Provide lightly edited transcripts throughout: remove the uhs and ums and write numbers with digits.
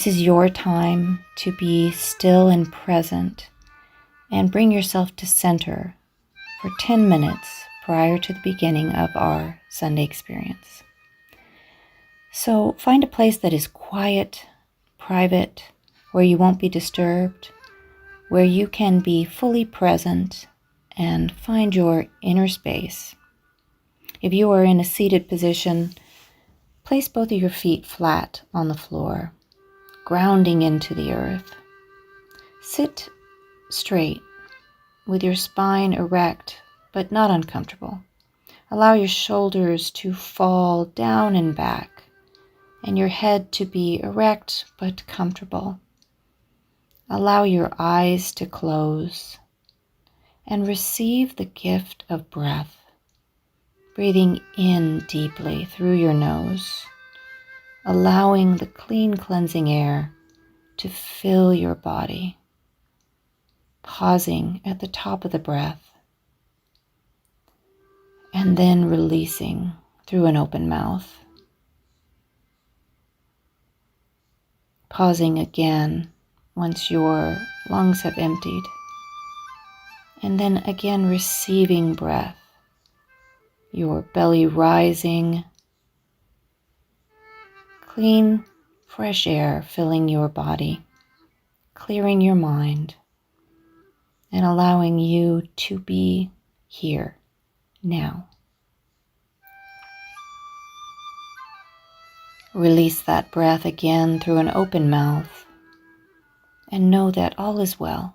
This is your time to be still and present and bring yourself to center for 10 minutes prior to the beginning of our Sunday experience. So find a place that is quiet, private, where you won't be disturbed, where you can be fully present and find your inner space. If you are in a seated position, place both of your feet flat on the floor, grounding into the earth. Sit straight with your spine erect but not uncomfortable. Allow your shoulders to fall down and back and your head to be erect but comfortable. Allow your eyes to close and receive the gift of breath, breathing in deeply through your nose, allowing the clean cleansing air to fill your body, pausing at the top of the breath, and then releasing through an open mouth. Pausing again once your lungs have emptied, and then again receiving breath, your belly rising, clean, fresh air filling your body, clearing your mind, and allowing you to be here now. Release that breath again through an open mouth and know that all is well.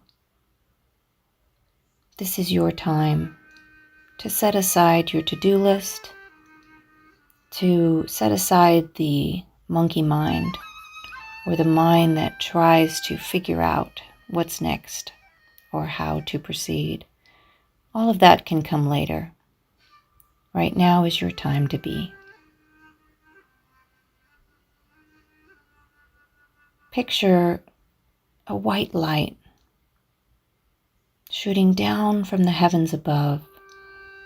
This is your time to set aside your to-do list, to set aside the monkey mind or the mind that tries to figure out what's next or how to proceed. All of that can come later. Right now is your time to be. Picture a white light shooting down from the heavens above,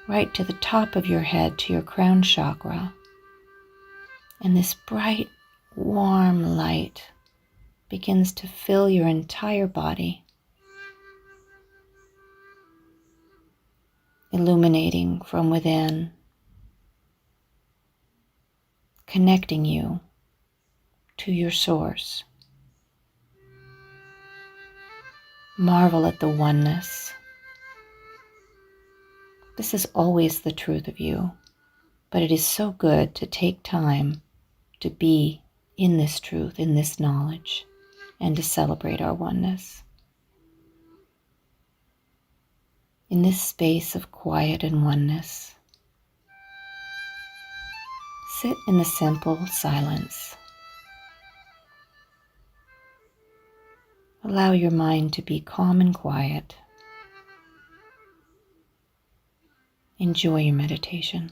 right to the top of your head, to your crown chakra. And this bright, warm light begins to fill your entire body, illuminating from within, connecting you to your source. Marvel at the oneness. This is always the truth of you, but it is so good to take time to be in this truth, in this knowledge, and to celebrate our oneness. In this space of quiet and oneness, sit in the simple silence. Allow your mind to be calm and quiet. Enjoy your meditation.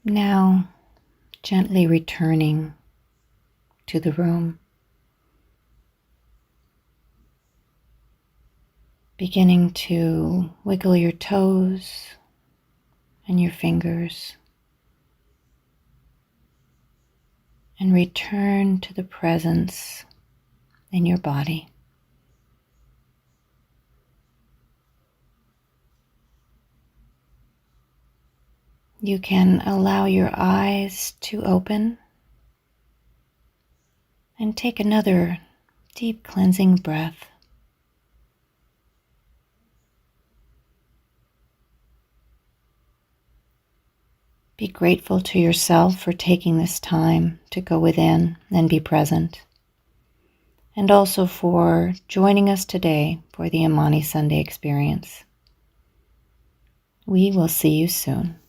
Now, gently returning to the room, beginning to wiggle your toes and your fingers, and return to the presence in your body. You can allow your eyes to open and take another deep cleansing breath. Be grateful to yourself for taking this time to go within and be present, and also for joining us today for the Amani Sunday experience. We will see you soon.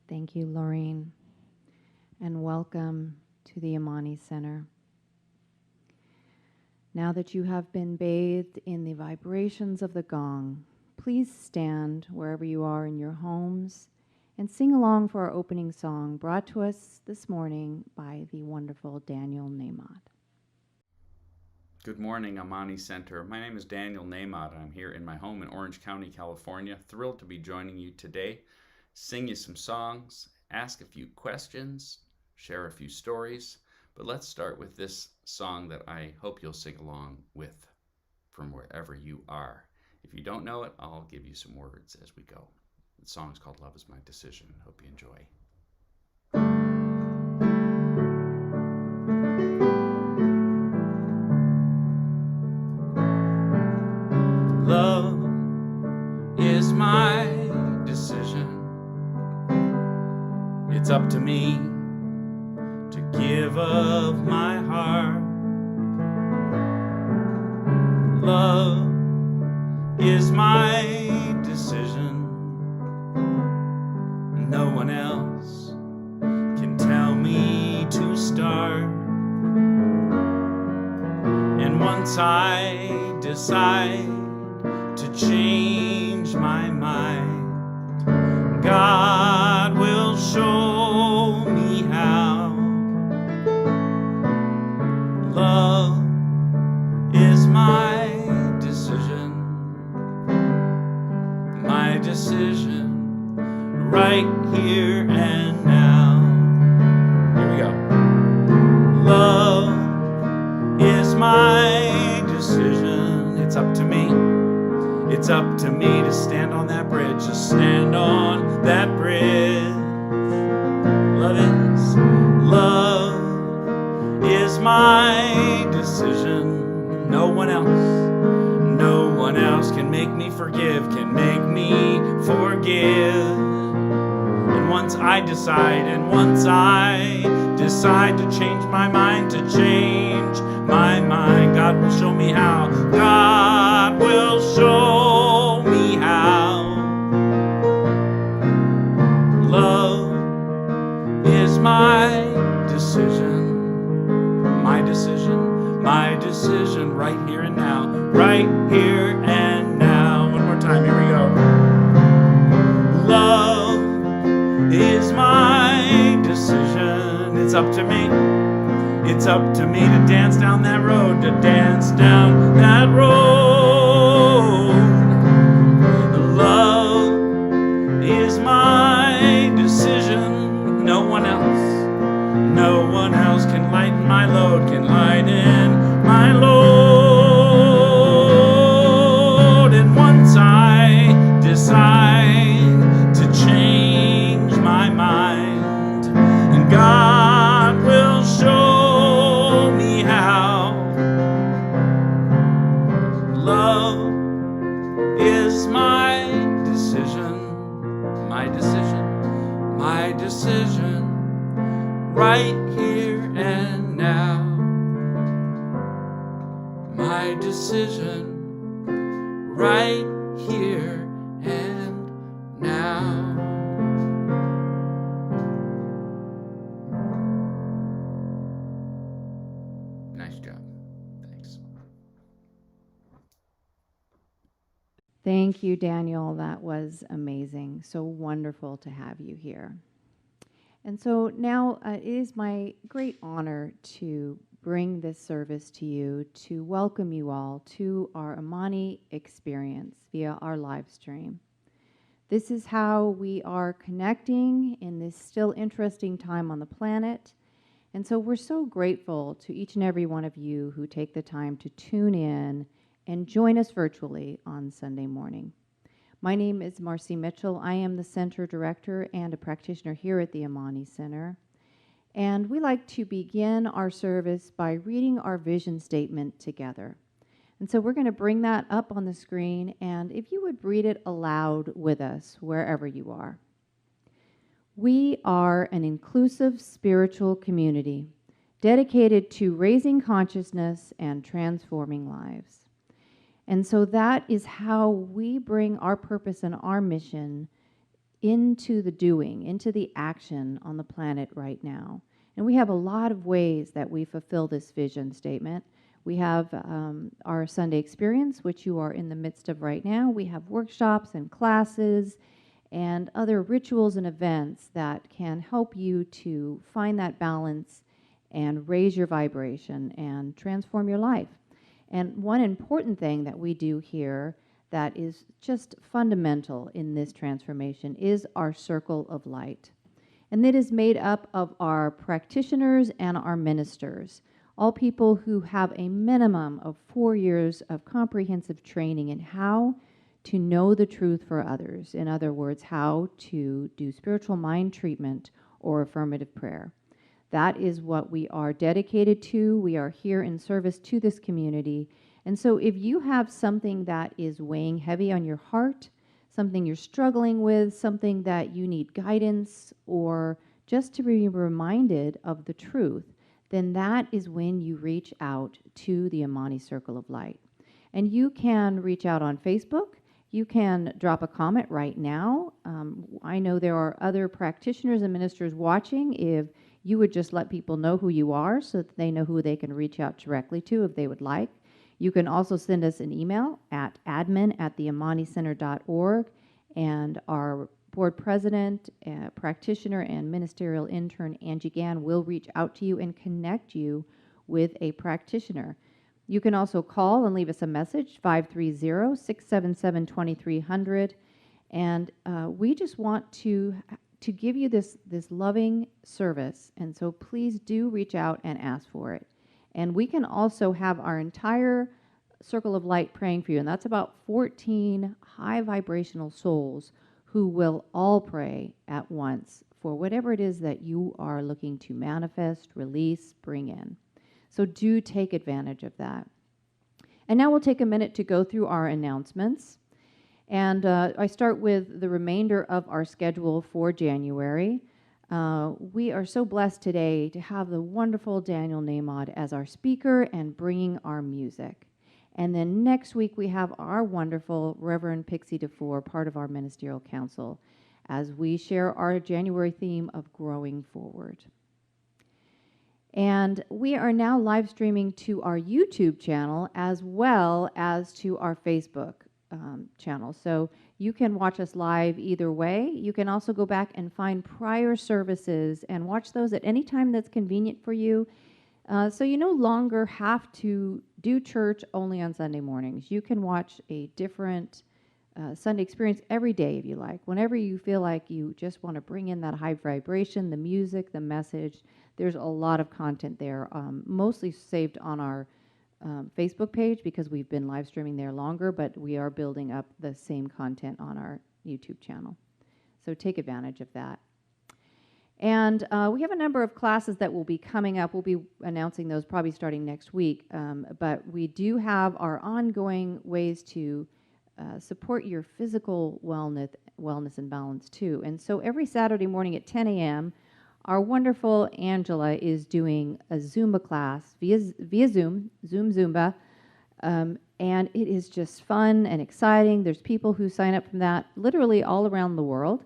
Thank you, Lorraine, and welcome to the Amani Center. Now that you have been bathed in the vibrations of the gong, please stand wherever you are in your homes and sing along for our opening song brought to us this morning by the wonderful Daniel Nahmod. Good morning, Amani Center. My name is Daniel Nahmod. I'm here in my home in Orange County, California. Thrilled to be joining you today. Sing you some songs, ask a few questions, share a few stories. But let's start with this song that I hope you'll sing along with from wherever you are. If you don't know it, I'll give you some words as we go. The song's called Love Is My Decision. Hope you enjoy. Love is my decision. It's up to me to give of my heart. Love is my decision. No one else can tell me to start. And once I decide to change my mind, God will show me how. Love is my decision. My decision right here and now. Here we go. Love is my decision. It's up to me. It's up to me to stand on that bridge, to stand on that bridge. Love is my decision. No one else can make me forgive, can make me forgive. And once I decide to change my mind, God will show me how. God will show me how. Love is my decision. My decision right here and now. Right here and now. One more time, here we go. Love is my decision. It's up to me. It's up to me to dance down that road, to dance down that road. Love is my decision. No one else can lighten my load, can lighten my load. right decision right here and now. Nice job. Thanks. Thank you, Daniel. That was amazing. So wonderful to have you here. And so now it is my great honor to bring this service to you, to welcome you all to our Amani experience via our live stream. This is how we are connecting in this still interesting time on the planet. And so we're so grateful to each and every one of you who take the time to tune in and join us virtually on Sunday morning. My name is Marcy Mitchell. I am the Center Director and a practitioner here at the Amani Center. And we like to begin our service by reading our vision statement together. And so we're going to bring that up on the screen, and if you would read it aloud with us wherever you are. We are an inclusive spiritual community dedicated to raising consciousness and transforming lives. And so that is how we bring our purpose and our mission into the doing, into the action on the planet right now. And we have a lot of ways that we fulfill this vision statement. We have our Sunday experience, which you are in the midst of right now. We have workshops and classes and other rituals and events that can help you to find that balance and raise your vibration and transform your life. And one important thing that we do here that is just fundamental in this transformation is our circle of light. And it is made up of our practitioners and our ministers, all people who have a minimum of 4 years of comprehensive training in how to know the truth for others. In other words, how to do spiritual mind treatment or affirmative prayer. That is what we are dedicated to. We are here in service to this community. And so if you have something that is weighing heavy on your heart, something you're struggling with, something that you need guidance, or just to be reminded of the truth, then that is when you reach out to the Amani Circle of Light. And you can reach out on Facebook. You can drop a comment right now. I know there are other practitioners and ministers watching. If you would just let people know who you are so that they know who they can reach out directly to if they would like. You can also send us an email at admin@theamanicenter.org, and our board president, practitioner, and ministerial intern, Angie Gann, will reach out to you and connect you with a practitioner. You can also call and leave us a message, 530-677-2300, and we just want to give you this loving service, and so please do reach out and ask for it. And we can also have our entire Circle of Light praying for you, and that's about 14 high vibrational souls who will all pray at once for whatever it is that you are looking to manifest, release, bring in. So do take advantage of that. And now we'll take a minute to go through our announcements. And I start with the remainder of our schedule for January. We are so blessed today to have the wonderful Daniel Nahmod as our speaker and bringing our music. And then next week we have our wonderful Reverend Pixie DeFore, part of our ministerial council, as we share our January theme of growing forward. And we are now live streaming to our YouTube channel as well as to our Facebook channel. So you can watch us live either way. You can also go back and find prior services and watch those at any time that's convenient for you. So you no longer have to do church only on Sunday mornings. You can watch a different Sunday experience every day if you like. Whenever you feel like you just want to bring in that high vibration, the music, the message, there's a lot of content there, mostly saved on our Facebook page because we've been live streaming there longer, but we are building up the same content on our YouTube channel. So take advantage of that. And we have a number of classes that will be coming up. We'll be announcing those probably starting next week. But we do have our ongoing ways to support your physical wellness and balance too. And so every Saturday morning at 10 a.m., our wonderful Angela is doing a Zumba class via Zoom Zumba, And it is just fun and exciting. There's people who sign up from that literally all around the world.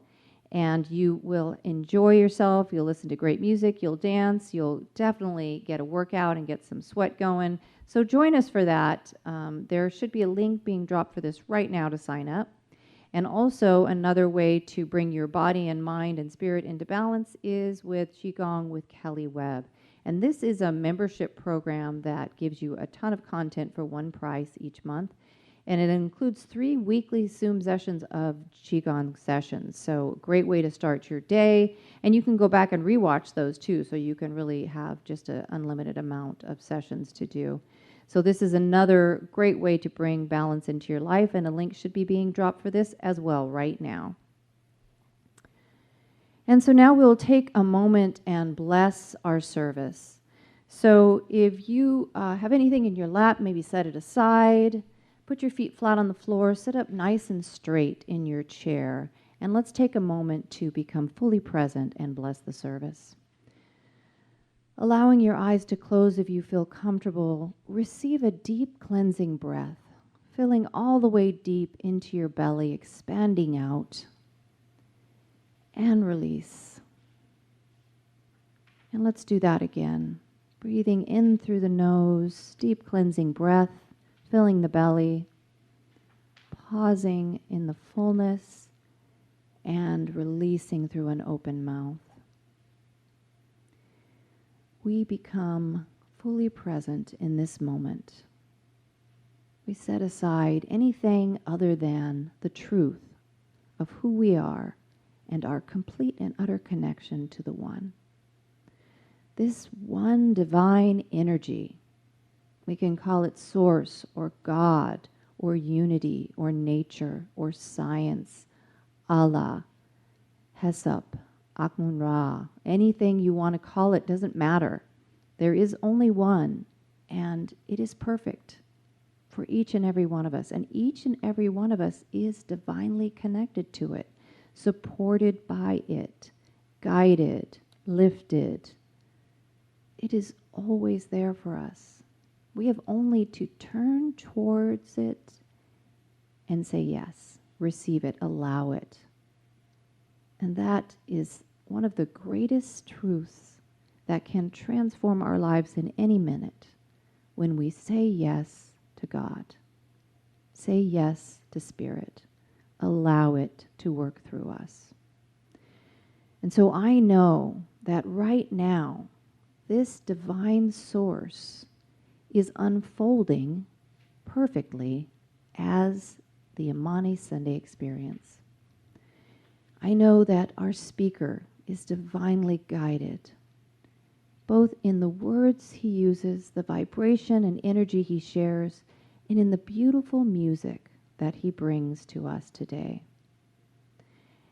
And you will enjoy yourself. You'll listen to great music. You'll dance. You'll definitely get a workout and get some sweat going. So join us for that. There should be a link being dropped for this right now to sign up. And also another way to bring your body and mind and spirit into balance is with Qigong with Kelly Webb. And this is a membership program that gives you a ton of content for one price each month. And it includes 3 weekly Zoom sessions of Qigong sessions. So great way to start your day. And you can go back and rewatch those too. So you can really have just an unlimited amount of sessions to do. So this is another great way to bring balance into your life. And a link should be being dropped for this as well right now. And so now we'll take a moment and bless our service. So if you have anything in your lap, maybe set it aside. Put your feet flat on the floor, sit up nice and straight in your chair, and let's take a moment to become fully present and bless the service. Allowing your eyes to close if you feel comfortable, receive a deep cleansing breath, filling all the way deep into your belly, expanding out, and release. And let's do that again. Breathing in through the nose, deep cleansing breath, filling the belly, pausing in the fullness, and releasing through an open mouth. We become fully present in this moment. We set aside anything other than the truth of who we are and our complete and utter connection to the One. This one divine energy, we can call it Source or God or unity or nature or science, Allah, Hesap, Akmun-Ra, anything you want to call it doesn't matter. There is only one, and it is perfect for each and every one of us. And each and every one of us is divinely connected to it, supported by it, guided, lifted. It is always there for us. We have only to turn towards it and say yes, receive it, allow it. And that is one of the greatest truths that can transform our lives in any minute when we say yes to God. Say yes to Spirit. Allow it to work through us. And so I know that right now, this divine source is unfolding perfectly as the Amani Sunday experience. I know that our speaker is divinely guided, both in the words he uses, the vibration and energy he shares, and in the beautiful music that he brings to us today.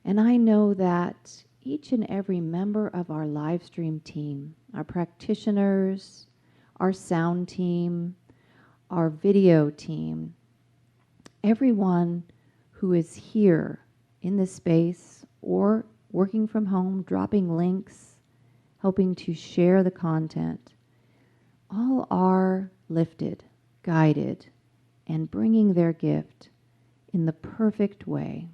And I know that each and every member of our live stream team, our practitioners, our sound team, our video team, everyone who is here in this space or working from home, dropping links, helping to share the content, all are lifted, guided, and bringing their gift in the perfect way.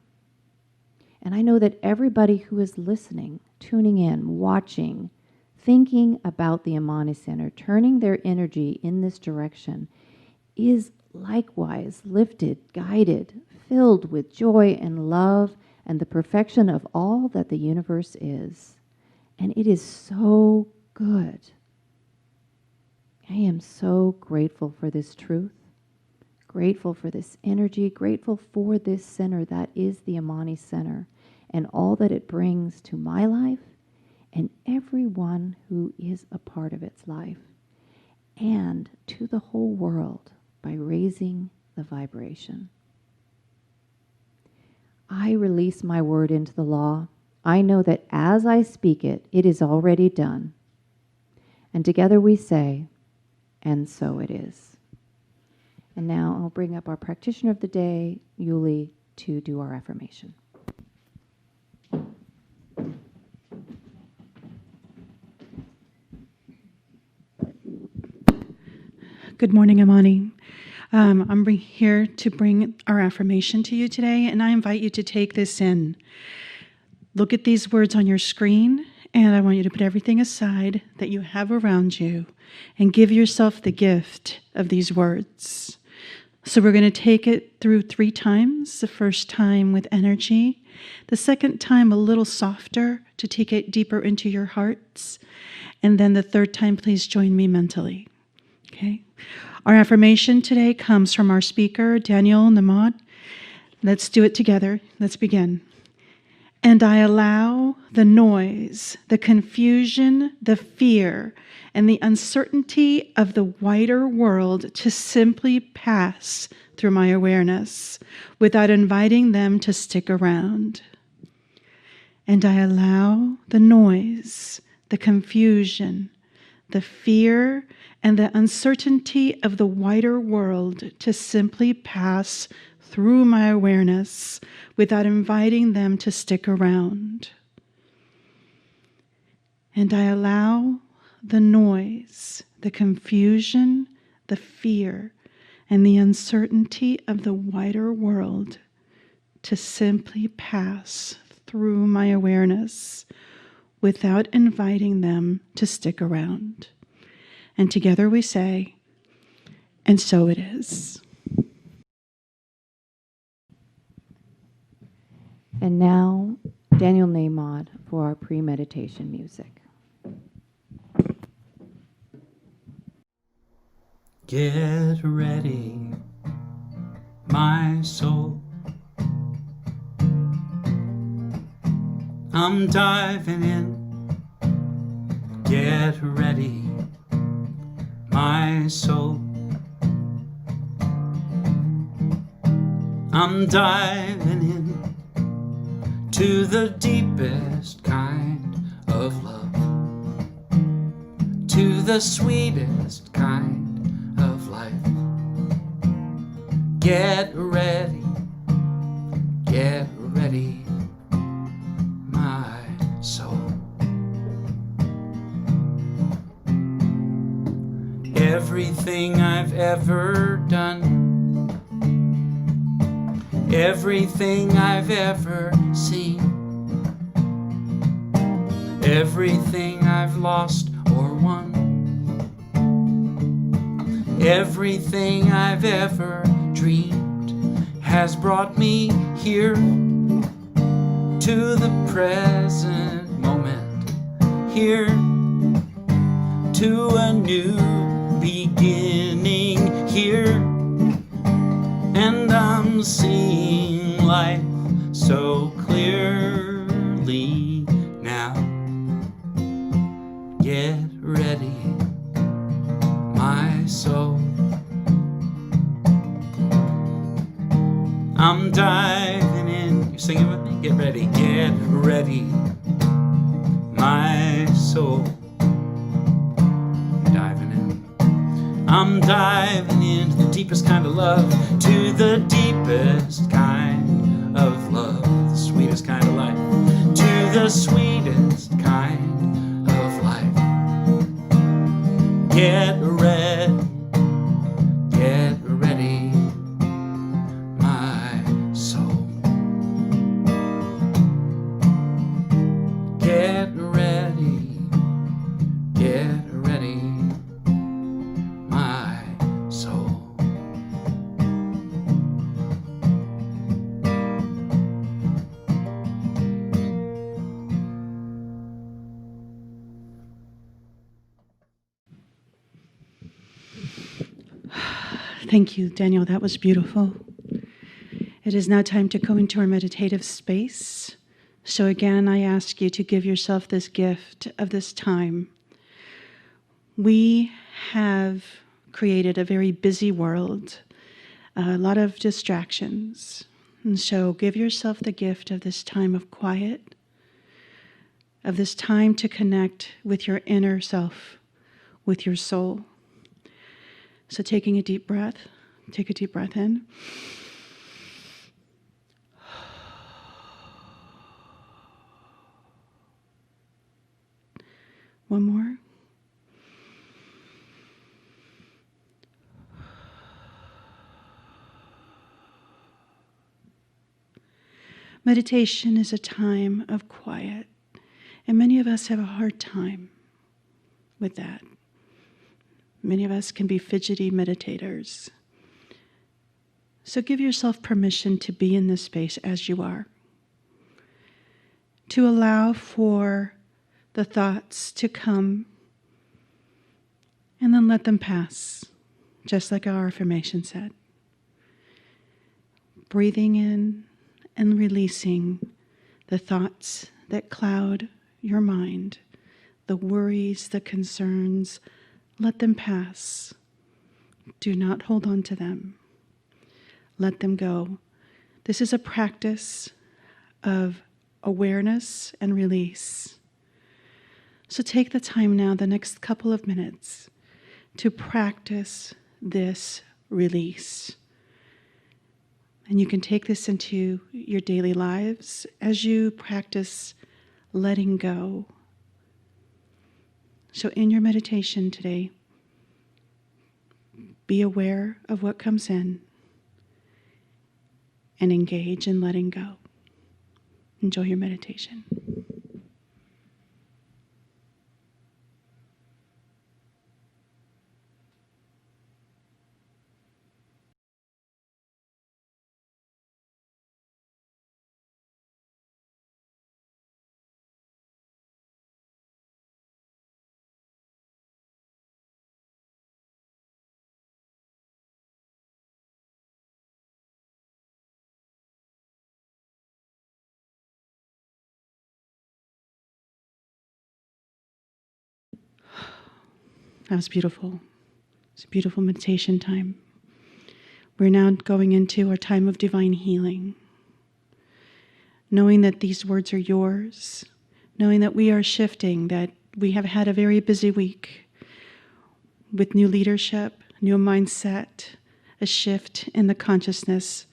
And I know that everybody who is listening, tuning in, watching, thinking about the Amani Center, turning their energy in this direction, is likewise lifted, guided, filled with joy and love and the perfection of all that the universe is. And it is so good. I am so grateful for this truth, grateful for this energy, grateful for this center that is the Amani Center and all that it brings to my life and everyone who is a part of its life, and to the whole world by raising the vibration. I release my word into the law. I know that as I speak it, it is already done. And together we say, and so it is. And now I'll bring up our practitioner of the day, Yuli, to do our affirmation. Good morning, Amani. Here to bring our affirmation to you today, and I invite you to take this in. Look at these words on your screen, and I want you to put everything aside that you have around you and give yourself the gift of these words. So we're going to take it through 3 times. The first time with energy, the second time a little softer to take it deeper into your hearts, and then the third time, please join me mentally. Okay? Our affirmation today comes from our speaker, Nahmod. Let's do it together. Let's begin. And I allow the noise, the confusion, the fear, and the uncertainty of the wider world to simply pass through my awareness without inviting them to stick around. And I allow the noise, the confusion, the fear, and the uncertainty of the wider world to simply pass through my awareness without inviting them to stick around. And I allow the noise, the confusion, the fear, and the uncertainty of the wider world to simply pass through my awareness without inviting them to stick around. And together we say, and so it is. And now, Nahmod for our pre-meditation music. Get ready, my soul. I'm diving in. Get ready, my soul. I'm diving in to the deepest kind of love, to the sweetest kind of life. Get ready, my soul. Everything I've ever done, everything I've ever seen, everything I've lost or won, everything I've ever dreamed has brought me here to the present moment, here to a new beginning, here, and I'm seeing life so clearly now. Get ready, my soul. I'm diving in. You're singing with me? Get ready, my soul. Diving in. I'm diving into the deepest kind of love, to the deepest kind of love, the sweetest kind of life, to the sweetest kind of life. Get ready, my soul. Get ready, my soul. Thank you, Daniel. That was beautiful. It is now time to go into our meditative space. So again, I ask you to give yourself this gift of this time. We have created a very busy world, a lot of distractions. And so give yourself the gift of this time of quiet, of this time to connect with your inner self, with your soul. So taking a deep breath, take a deep breath in. One more. Meditation is a time of quiet, and many of us have a hard time with that. Many of us can be fidgety meditators. So give yourself permission to be in this space as you are, to allow for the thoughts to come and then let them pass, just like our affirmation said. Breathing in and releasing the thoughts that cloud your mind, the worries, the concerns, let them pass. Do not hold on to them. Let them go. This is a practice of awareness and release. So take the time now, the next couple of minutes, to practice this release. And you can take this into your daily lives as you practice letting go. So in your meditation today, be aware of what comes in and engage in letting go. Enjoy your meditation. That was beautiful. It's a beautiful meditation time. We're now going into our time of divine healing. Knowing that these words are yours, knowing that we are shifting, that we have had a very busy week with new leadership, new mindset, a shift in the consciousness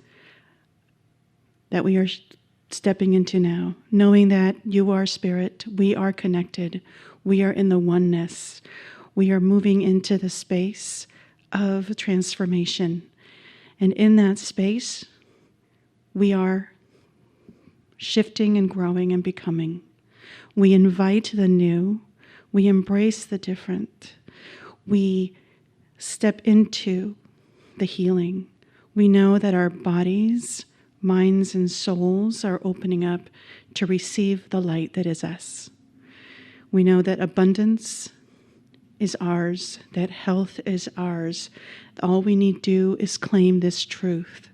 that we are stepping into now. Knowing that you are spirit, we are connected, we are in the oneness. We are moving into the space of transformation. And in that space, we are shifting and growing and becoming. We invite the new. We embrace the different. We step into the healing. We know that our bodies, minds, and souls are opening up to receive the light that is us. We know that abundance is ours, that health is ours. All we need to do is claim this truth.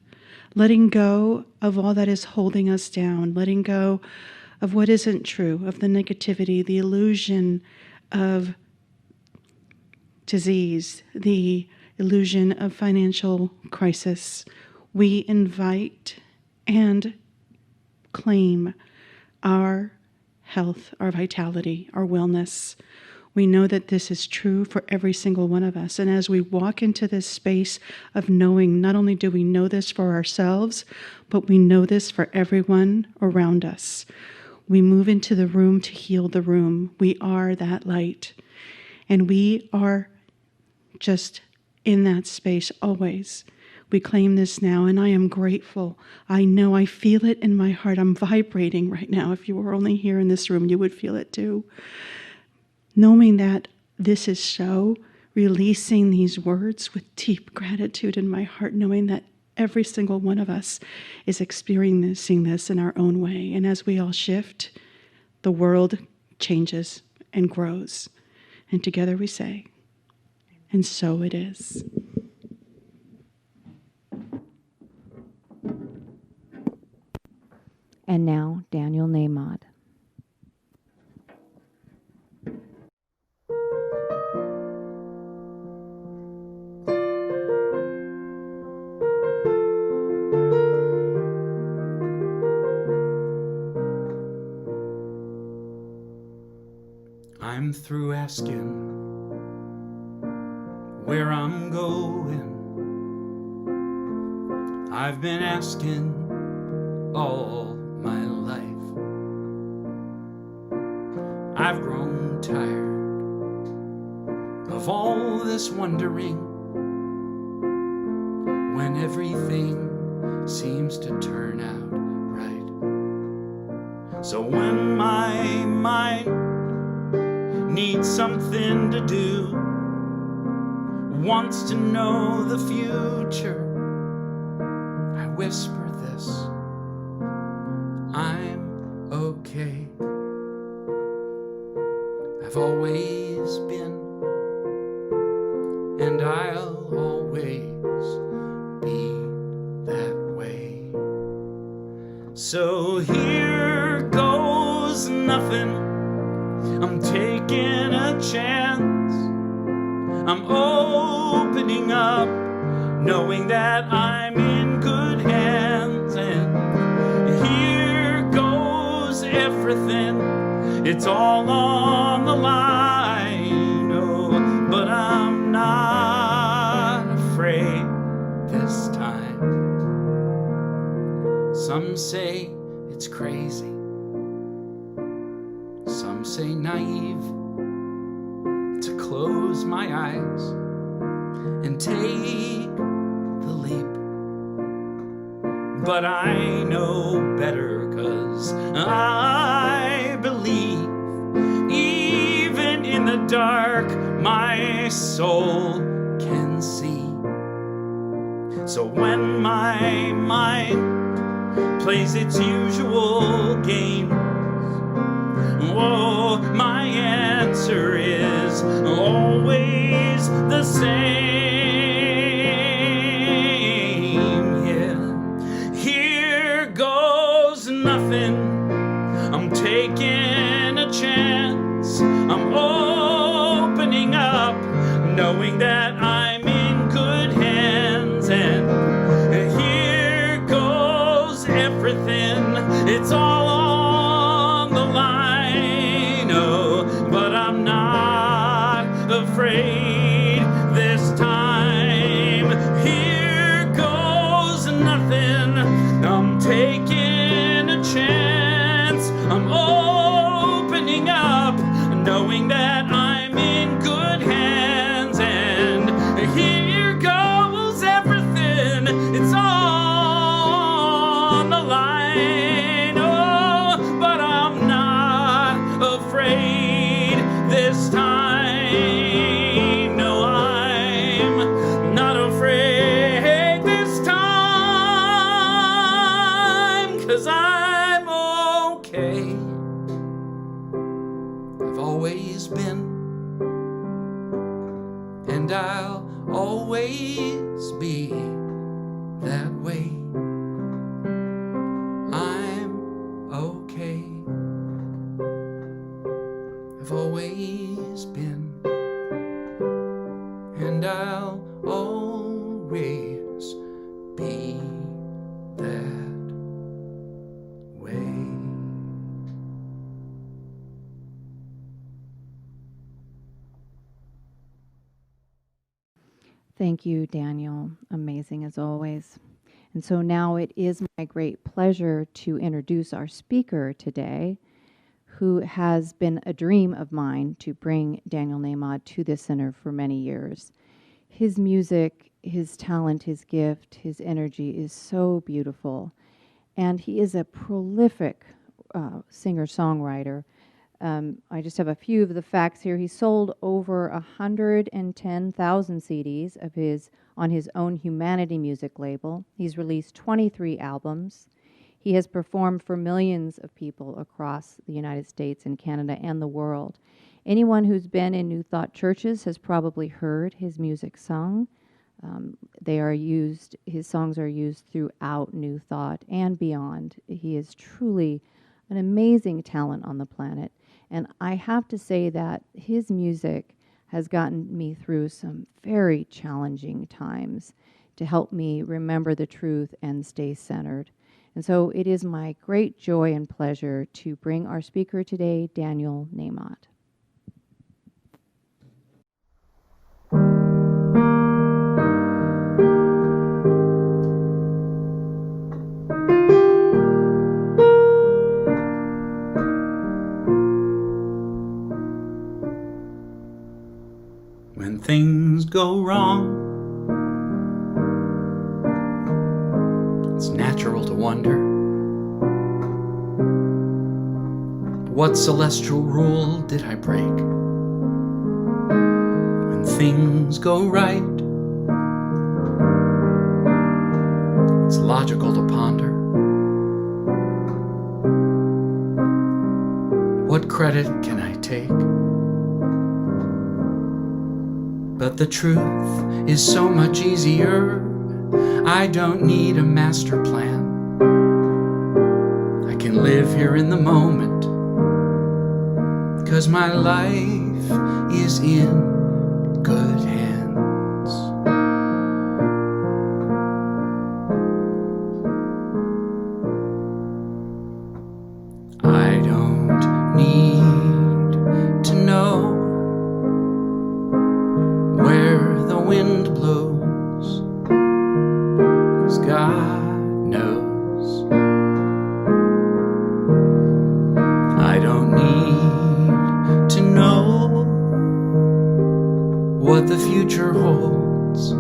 Letting go of all that is holding us down, letting go of what isn't true, of the negativity, the illusion of disease, the illusion of financial crisis. We invite and claim our health, our vitality, our wellness. We know that this is true for every single one of us. And as we walk into this space of knowing, not only do we know this for ourselves, but we know this for everyone around us. We move into the room to heal the room. We are that light. And we are just in that space always. We claim this now, and I am grateful. I know, I feel it in my heart. I'm vibrating right now. If you were only here in this room, you would feel it too. Knowing that this is so, releasing these words with deep gratitude in my heart, knowing that every single one of us is experiencing this in our own way. And as we all shift, the world changes and grows. And together we say, and so it is. And now, Daniel Nahmod. I'm through asking where I'm going. I've been asking all my life. I've grown tired of all this wondering when everything seems to turn out right. So when my mind needs something to do, wants to know the future, I whisper this: I'm okay. I've always been, and I'll always be that way. So here goes nothing. I'm taking a chance. I'm opening up, knowing that I'm in good hands. And here goes everything. It's all on the line. Oh, but I'm not afraid this time. Some say it's crazy. Some say naive to close my eyes and take the leap. But I know better, 'cause I believe even in the dark my soul can see. So when my mind plays its usual games, oh, my answer is always the same. Yeah, here goes nothing. I'm taking a chance. I'm opening up, knowing that I'm in good hands. And here goes everything. It's all on the line. Oh, but I'm not afraid this time. Here goes nothing. I'm taking a chance. I'm opening up, knowing that I'm in good hands. And here goes everything. It's all on the line. Oh, but I'm not afraid this time. No, I'm not afraid this time, 'cause I'm okay. I've always been, and I'll always be that way. I'm okay. I've always been, and I'll always be that way. Thank you, Daniel. Amazing as always. And so now it is my great pleasure to introduce our speaker today, who has been a dream of mine to bring Daniel Nahmod to the center for many years. His music, his talent, his gift, his energy is so beautiful. And he is a prolific singer-songwriter. I just have a few of the facts here. He sold over 110,000 CDs of on his own Humanity music label. He's released 23 albums. He has performed for millions of people across the United States and Canada and the world. Anyone who's been in New Thought churches has probably heard his music sung. His songs are used throughout New Thought and beyond. He is truly an amazing talent on the planet. And I have to say that his music has gotten me through some very challenging times to help me remember the truth and stay centered. And so it is my great joy and pleasure to bring our speaker today, Daniel Nahmod. When things go wrong, it's natural to wonder What celestial rule did I break? When things go right, it's logical to ponder. What credit can I take? But the truth is so much easier. I don't need a master plan. I can live here in the moment, 'cause my life is in good hands. I don't need to know where the wind blows, 'cause God knows. I don't need to know what the future holds,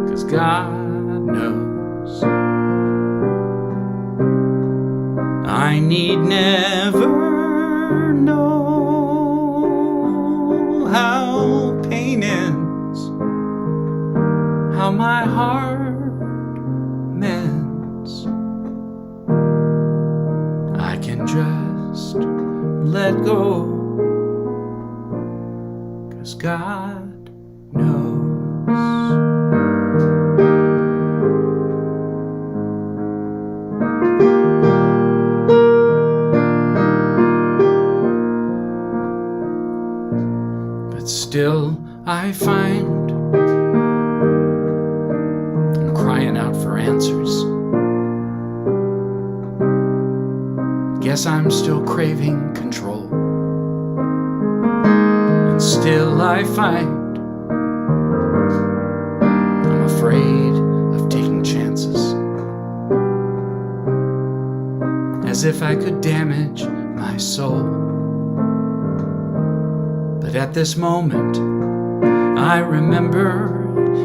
'cause God knows. I need never know how pain ends, how my heart mends. I can just let go, 'cause God knows. But still I find I'm crying out for answers. Guess I'm still craving control. And still I find I'm afraid of taking chances, as if I could damage my soul. But at this moment, I remember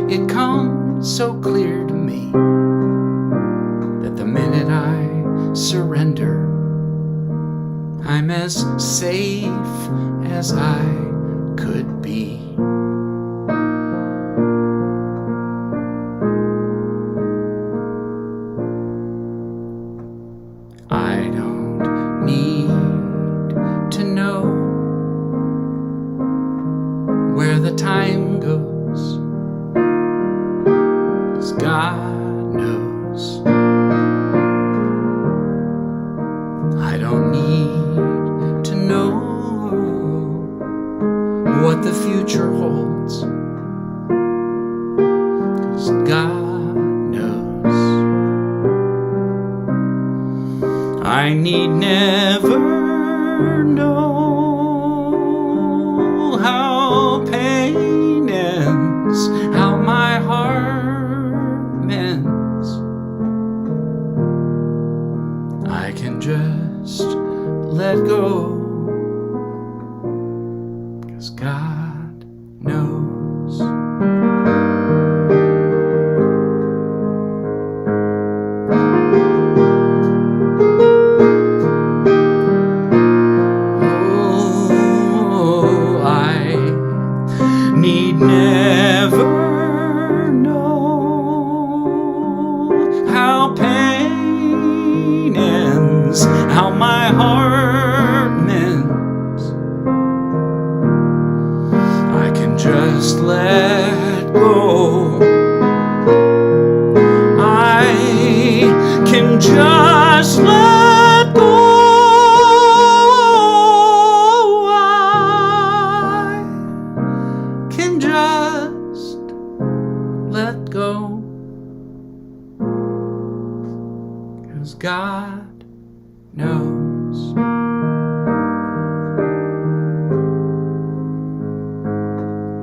it comes so clear to me that the minute I surrender, I'm as safe as I could be. I don't need to know where the time goes, 'cause God knows. I don't need to know what the future holds, 'cause God knows. I need never know how pain ends, how my heart mends. I can just let go, 'cause God knows. Oh, I need never know how pain ends, how my heart mends. I can just let go. I can just let go. I can just let go, 'cause God knows.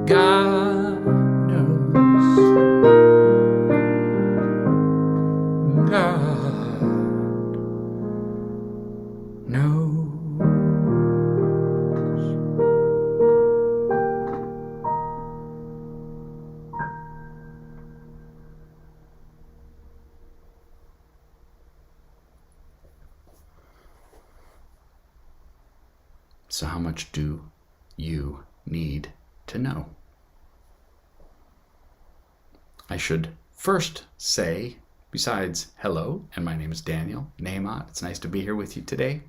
God knows. God knows. So how much do you need to know? I should first say, besides hello, and my name is Daniel Nahmod, it's nice to be here with you today,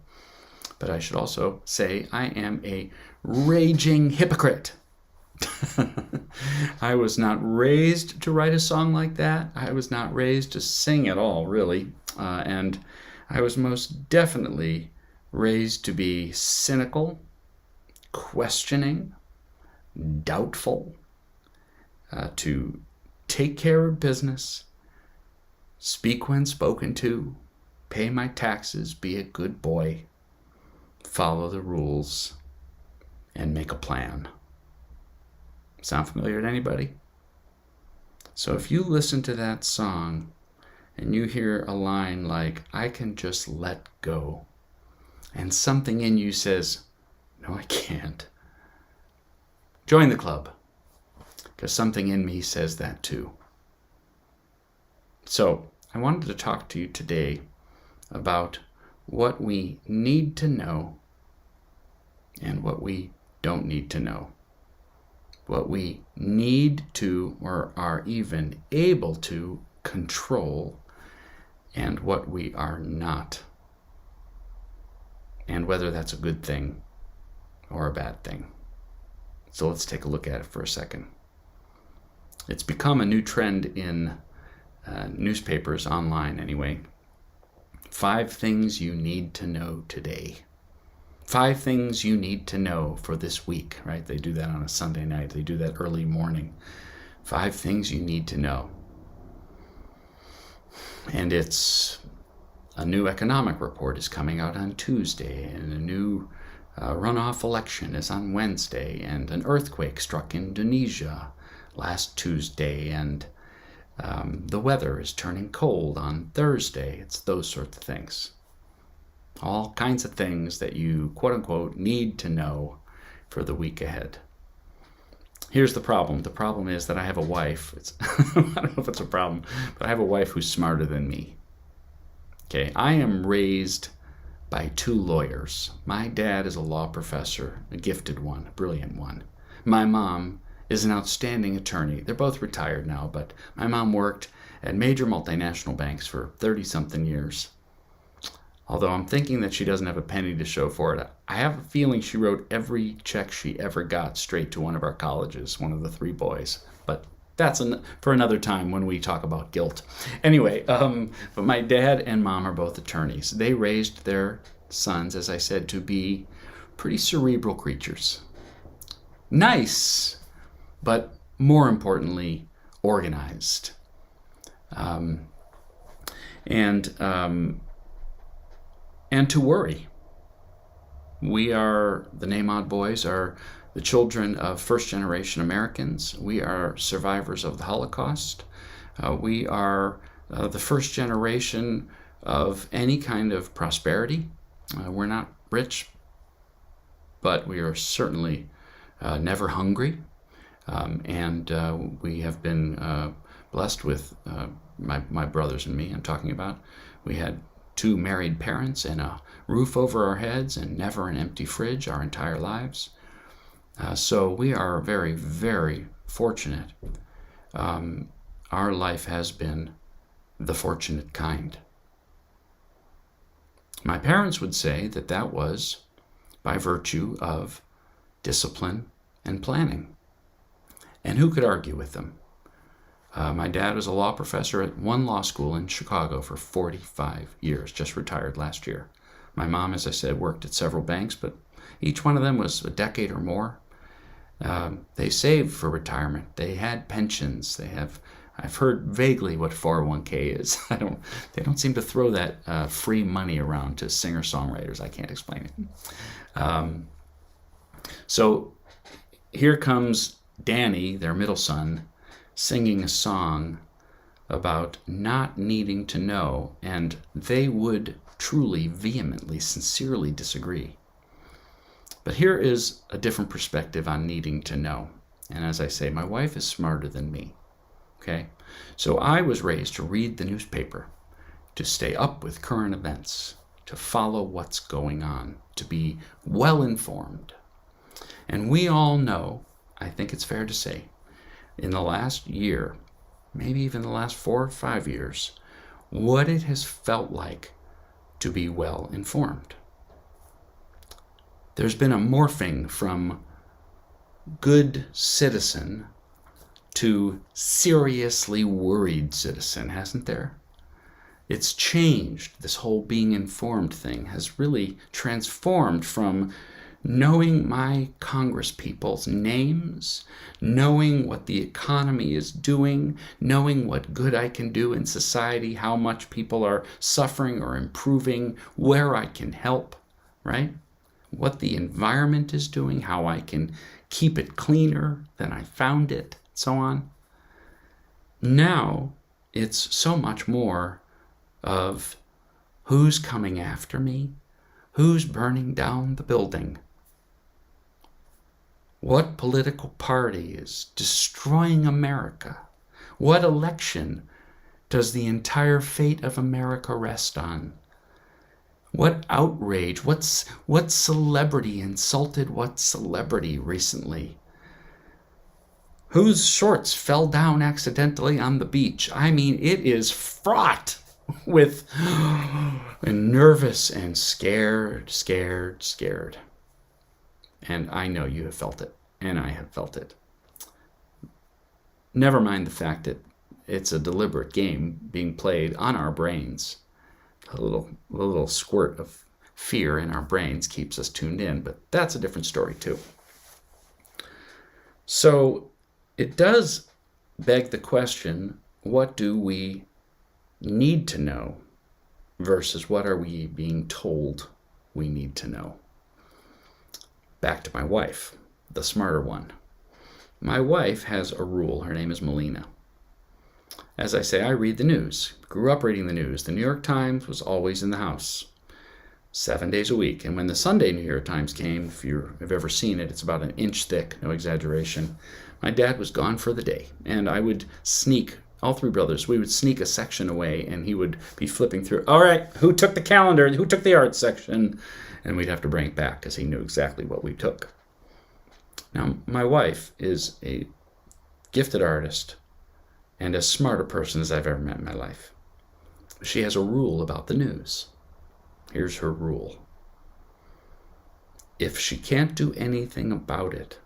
but I should also say I am a raging hypocrite. I was not raised to write a song like that. I was not raised to sing at all, really. And I was most definitely raised to be cynical, questioning, doubtful, to take care of business, speak when spoken to, pay my taxes, be a good boy, follow the rules, and make a plan. Sound familiar to anybody? So if you listen to that song and you hear a line like, I can just let go, and something in you says, no, I can't, join the club, because something in me says that too. So I wanted to talk to you today about what we need to know and what we don't need to know. What we need to or are even able to control, and what we are not. And whether that's a good thing or a bad thing. So let's take a look at it for a second. It's become a new trend in newspapers, online anyway. 5 things you need to know today. 5 things you need to know for this week, right? They do that on a Sunday night. They do that early morning. 5 things you need to know. And it's a new economic report is coming out on Tuesday, and a new runoff election is on Wednesday, and an earthquake struck Indonesia last Tuesday, and the weather is turning cold on Thursday. It's those sorts of things. All kinds of things that you, quote unquote, need to know for the week ahead. Here's the problem. The problem is that I have a wife. I don't know if it's a problem, but I have a wife who's smarter than me. Okay, I am raised by 2 lawyers. My dad is a law professor, a gifted one, a brilliant one. My mom is an outstanding attorney. They're both retired now, but my mom worked at major multinational banks for 30-something years. Although I'm thinking that she doesn't have a penny to show for it. I have a feeling she wrote every check she ever got straight to one of our colleges, one of the 3 boys. But that's for another time when we talk about guilt. Anyway, but my dad and mom are both attorneys. They raised their sons, as I said, to be pretty cerebral creatures. Nice, but more importantly, organized. And to worry. We are, the Nahmod boys are the children of first-generation Americans. We are survivors of the Holocaust. We are the first generation of any kind of prosperity. We're not rich, but we are certainly never hungry. And we have been blessed with, my brothers and me I'm talking about. We had 2 married parents and a roof over our heads and never an empty fridge our entire lives. So we are very, very fortunate. Our life has been the fortunate kind. My parents would say that that was by virtue of discipline and planning. And who could argue with them? My dad was a law professor at one law school in Chicago for 45 years, just retired last year. My mom, as I said, worked at several banks, but each one of them was a decade or more. They saved for retirement. They had pensions. I've heard vaguely what 401k is. They don't seem to throw that free money around to singer-songwriters. I can't explain it. So here comes Danny, their middle son, singing a song about not needing to know, and they would truly, vehemently, sincerely disagree. But here is a different perspective on needing to know. And as I say, my wife is smarter than me. Okay? So I was raised to read the newspaper, to stay up with current events, to follow what's going on, to be well informed. And we all know, I think it's fair to say, in the last year, maybe even the last 4 or 5 years, what it has felt like to be well informed. There's been a morphing from good citizen to seriously worried citizen, hasn't there? It's changed. This whole being informed thing has really transformed from knowing my Congress people's names, knowing what the economy is doing, knowing what good I can do in society, how much people are suffering or improving, where I can help, right? What the environment is doing, how I can keep it cleaner than I found it, so on. Now, it's so much more of who's coming after me, who's burning down the building, what political party is destroying America, what election does the entire fate of America rest on, what outrage, what celebrity insulted what celebrity recently, whose shorts fell down accidentally on the beach. I mean, it is fraught with nervous and scared. And I know you have felt it, and I have felt it. Never mind the fact that it's a deliberate game being played on our brains. A little squirt of fear in our brains keeps us tuned in, but that's a different story too. So it does beg the question, what do we need to know versus what are we being told we need to know? Back to my wife, the smarter one. My wife has a rule. Her name is Melina. As I say, I read the news. Grew up reading the news. The New York Times was always in the house, 7 days a week. And when the Sunday New York Times came, if you have ever seen it, it's about an inch thick, no exaggeration. My dad was gone for the day, and I would sneak, all three brothers, we would sneak a section away, and he would be flipping through. All right, who took the calendar? Who took the art section? And we'd have to bring it back because he knew exactly what we took. Now, my wife is a gifted artist and as smart a person as I've ever met in my life. She has a rule about the news. Here's her rule. If she can't do anything about it,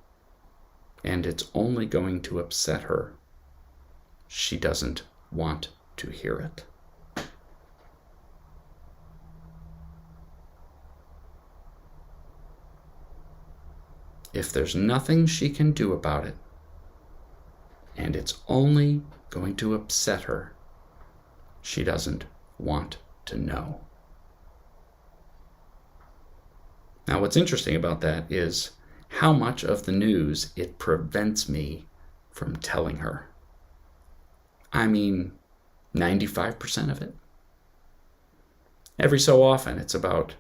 and it's only going to upset her, she doesn't want to hear it. If there's nothing she can do about it, and it's only going to upset her, she doesn't want to know. Now, what's interesting about that is how much of the news it prevents me from telling her. I mean, 95% of it. Every so often, it's about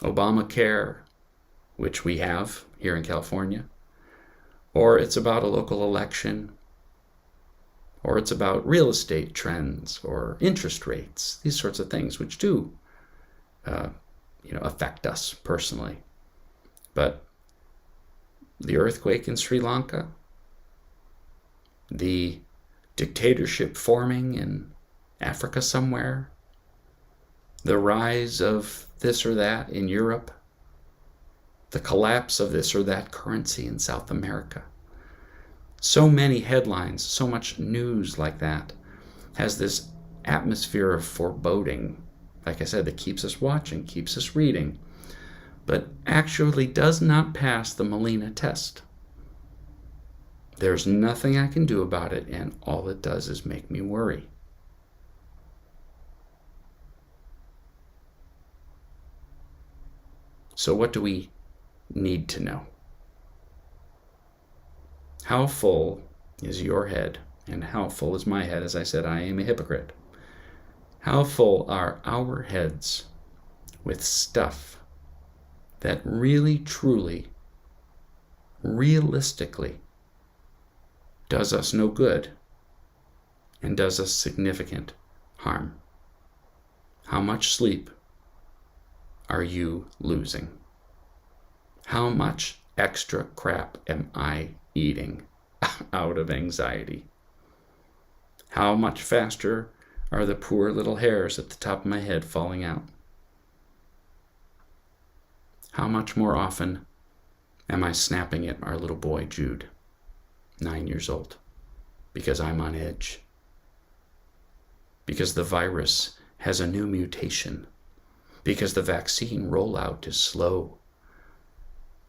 Obamacare, which we have here in California, or it's about a local election, or it's about real estate trends or interest rates, these sorts of things, which do affect us personally. But the earthquake in Sri Lanka, the dictatorship forming in Africa somewhere, the rise of this or that in Europe, the collapse of this or that currency in South America. So many headlines, so much news like that has this atmosphere of foreboding, like I said, that keeps us watching, keeps us reading, but actually does not pass the Melina test. There's nothing I can do about it, and all it does is make me worry. So what do we need to know? How full is your head, and how full is my head? As I said, I am a hypocrite. How full are our heads with stuff that really, truly, realistically does us no good and does us significant harm? How much sleep are you losing? How much extra crap am I eating out of anxiety? How much faster are the poor little hairs at the top of my head falling out? How much more often am I snapping at our little boy, Jude, 9 years old, because I'm on edge? Because the virus has a new mutation? Because the vaccine rollout is slow?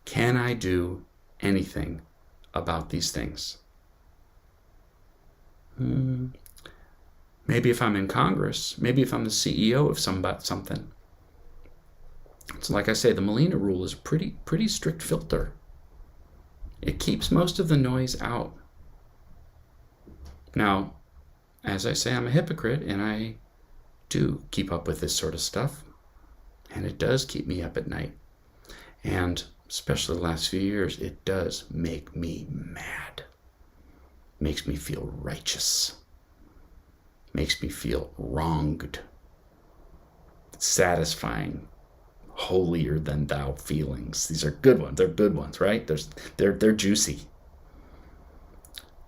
Can I do anything about these things? Maybe if I'm in Congress, maybe if I'm the CEO of something. It's like I say, the Molina rule is a pretty strict filter. It keeps most of the noise out. Now, as I say, I'm a hypocrite, and I do keep up with this sort of stuff, and it does keep me up at night. And especially the last few years, it does make me mad. Makes me feel righteous. Makes me feel wronged. Satisfying, holier than thou feelings. These are good ones. They're good ones, right? They're juicy.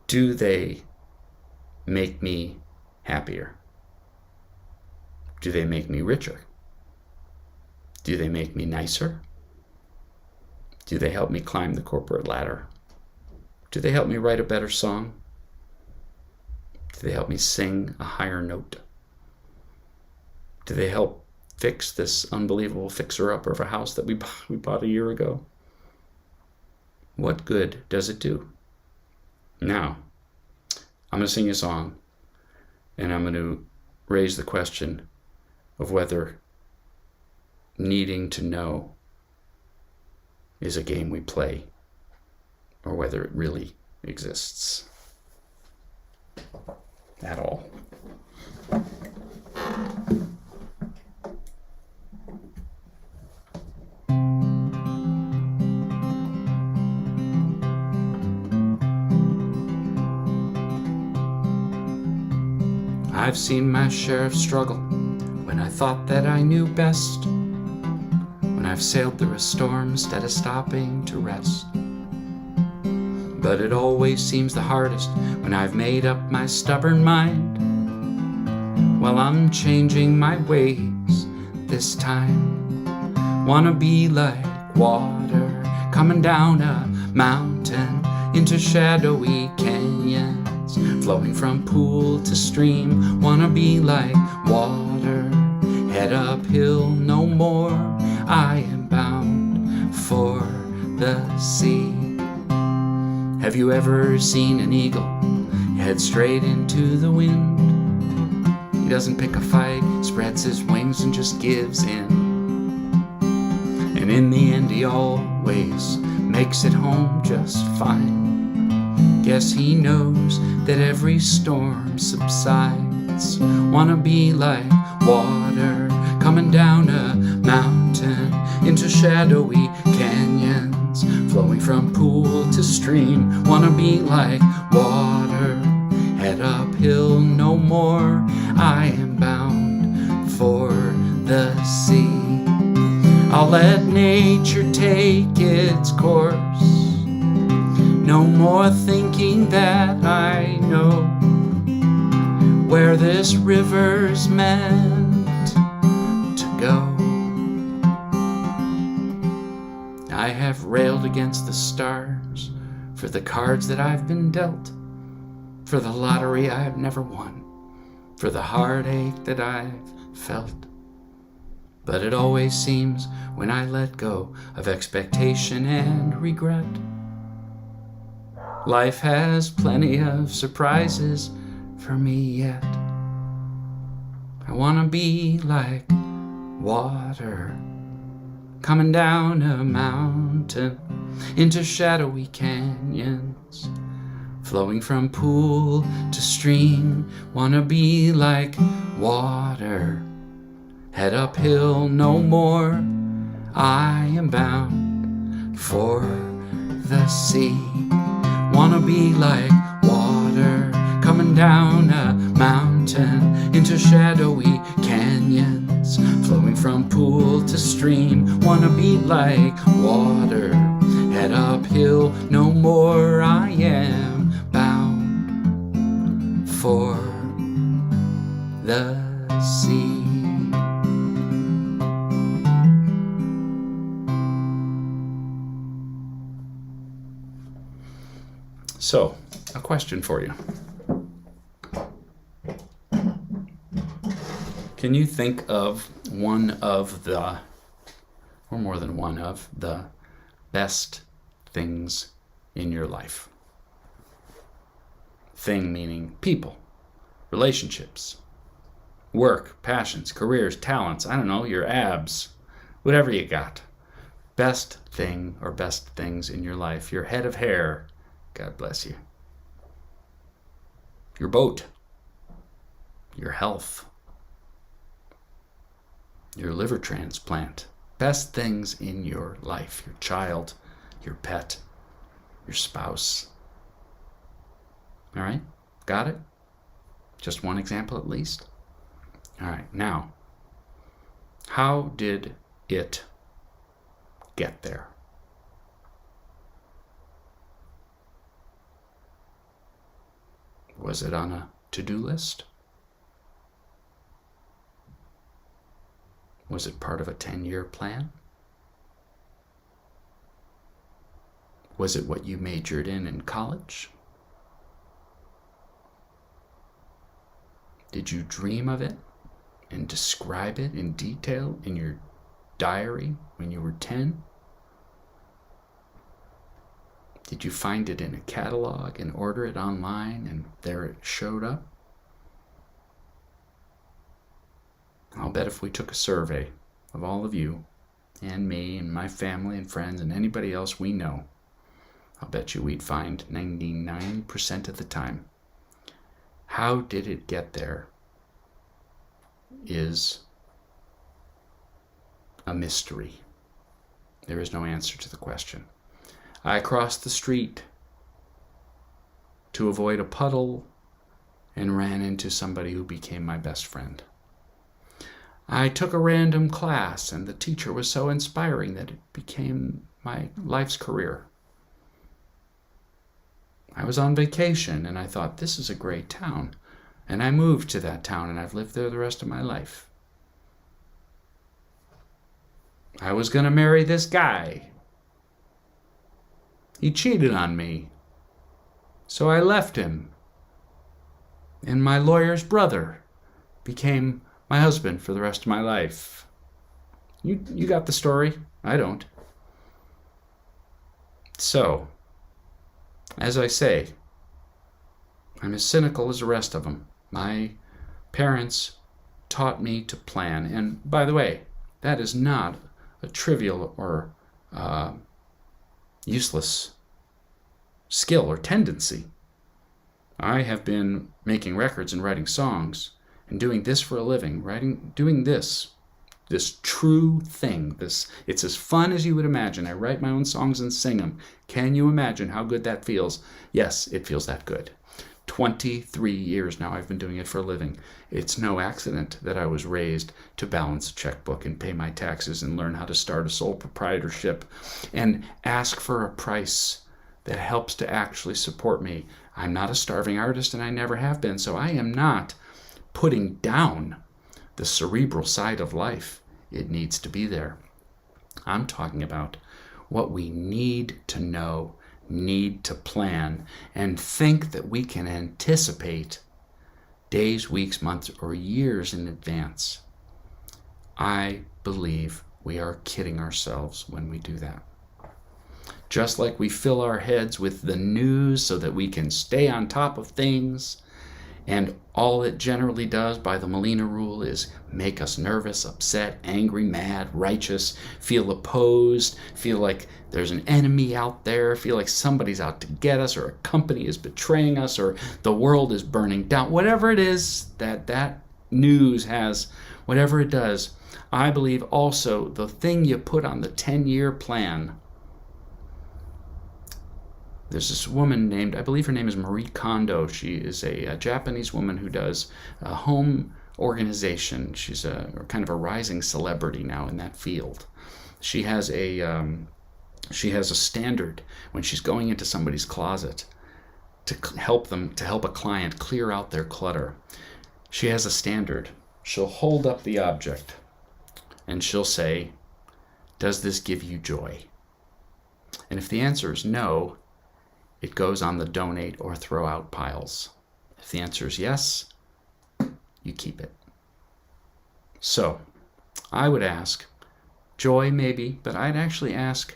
Do they make me happier? Do they make me richer? Do they make me nicer? Do they help me climb the corporate ladder? Do they help me write a better song? Do they help me sing a higher note? Do they help fix this unbelievable fixer-upper of a house that we bought a year ago? What good does it do? Now, I'm going to sing a song, and I'm going to raise the question of whether needing to know is a game we play, or whether it really exists at all. I've seen my share of struggle when I thought that I knew best, when I've sailed through a storm instead of stopping to rest. But it always seems the hardest when I've made up my stubborn mind. Well, I'm changing my ways this time. Wanna be like water coming down a mountain into shadowy canyons, flowing from pool to stream. Wanna be like water, head uphill no more. I am bound for the sea. Have you ever seen an eagle head straight into the wind? He doesn't pick a fight, spreads his wings and just gives in. And in the end he always makes it home just fine. Guess he knows that every storm subsides. Wanna be like water coming down a mountain into shadowy canyons, flowing from pool to stream. Wanna be like water, head uphill no more. I am bound for the sea. I'll let nature take its course. No more thinking that I know where this river's meant to go. I have railed against the stars for the cards that I've been dealt, for the lottery I have never won, for the heartache that I've felt. But it always seems when I let go of expectation and regret, life has plenty of surprises for me yet. I wanna be like water coming down a mountain into shadowy canyons, flowing from pool to stream. Wanna be like water, head uphill no more. I am bound for the sea. Wanna be like water coming down a mountain into shadowy canyons, flowing from pool to to stream. Wanna be like water, head uphill no more. I am bound for the sea. So, a question for you. Can you think of one of the, or more than one of, the best things in your life? Thing meaning people, relationships, work, passions, careers, talents, I don't know, your abs, whatever you got. Best thing or best things in your life. Your head of hair, God bless you. Your boat, your health, your liver transplant. Best things in your life. Your child, your pet, your spouse. All right? Got it? Just one example at least? All right, now, how did it get there? Was it on a to-do list? Was it part of a 10-year plan? Was it what you majored in college? Did you dream of it and describe it in detail in your diary when you were 10? Did you find it in a catalog and order it online and there it showed up? I'll bet if we took a survey of all of you and me and my family and friends and anybody else we know, I'll bet you we'd find 99% of the time, how did it get there is a mystery. There is no answer to the question. I crossed the street to avoid a puddle and ran into somebody who became my best friend. I took a random class and the teacher was so inspiring that it became my life's career. I was on vacation and I thought, this is a great town. And I moved to that town and I've lived there the rest of my life. I was going to marry this guy. He cheated on me. So I left him. And my lawyer's brother became my husband for the rest of my life. You got the story? I don't. So, as I say, I'm as cynical as the rest of them. My parents taught me to plan. And by the way, that is not a trivial or useless skill or tendency. I have been making records and writing songs and doing this for a living, doing this true thing. It's as fun as you would imagine. I write my own songs and sing them. Can you imagine how good that feels? Yes, it feels that good. 23 years now I've been doing it for a living. It's no accident that I was raised to balance a checkbook and pay my taxes and learn how to start a sole proprietorship and ask for a price that helps to actually support me. I'm not a starving artist and I never have been, so I am not putting down the cerebral side of life. It needs to be there. I'm talking about what we need to know, need to plan, and think that we can anticipate days, weeks, months, or years in advance. I believe we are kidding ourselves when we do that. Just like we fill our heads with the news so that we can stay on top of things, and all it generally does by the Molina rule is make us nervous, upset, angry, mad, righteous, feel opposed, feel like there's an enemy out there, feel like somebody's out to get us, or a company is betraying us, or the world is burning down. Whatever it is that news has, whatever it does, I believe also the thing you put on the 10-year plan. There's this woman named, I believe her name is Marie Kondo. She is a Japanese woman who does home organization. She's a kind of a rising celebrity now in that field. She has a standard when she's going into somebody's closet to help a client clear out their clutter. She has a standard. She'll hold up the object and she'll say, "Does this give you joy?" And if the answer is no, it goes on the donate or throw out piles. If the answer is yes, you keep it. So I would ask, joy maybe, but I'd actually ask,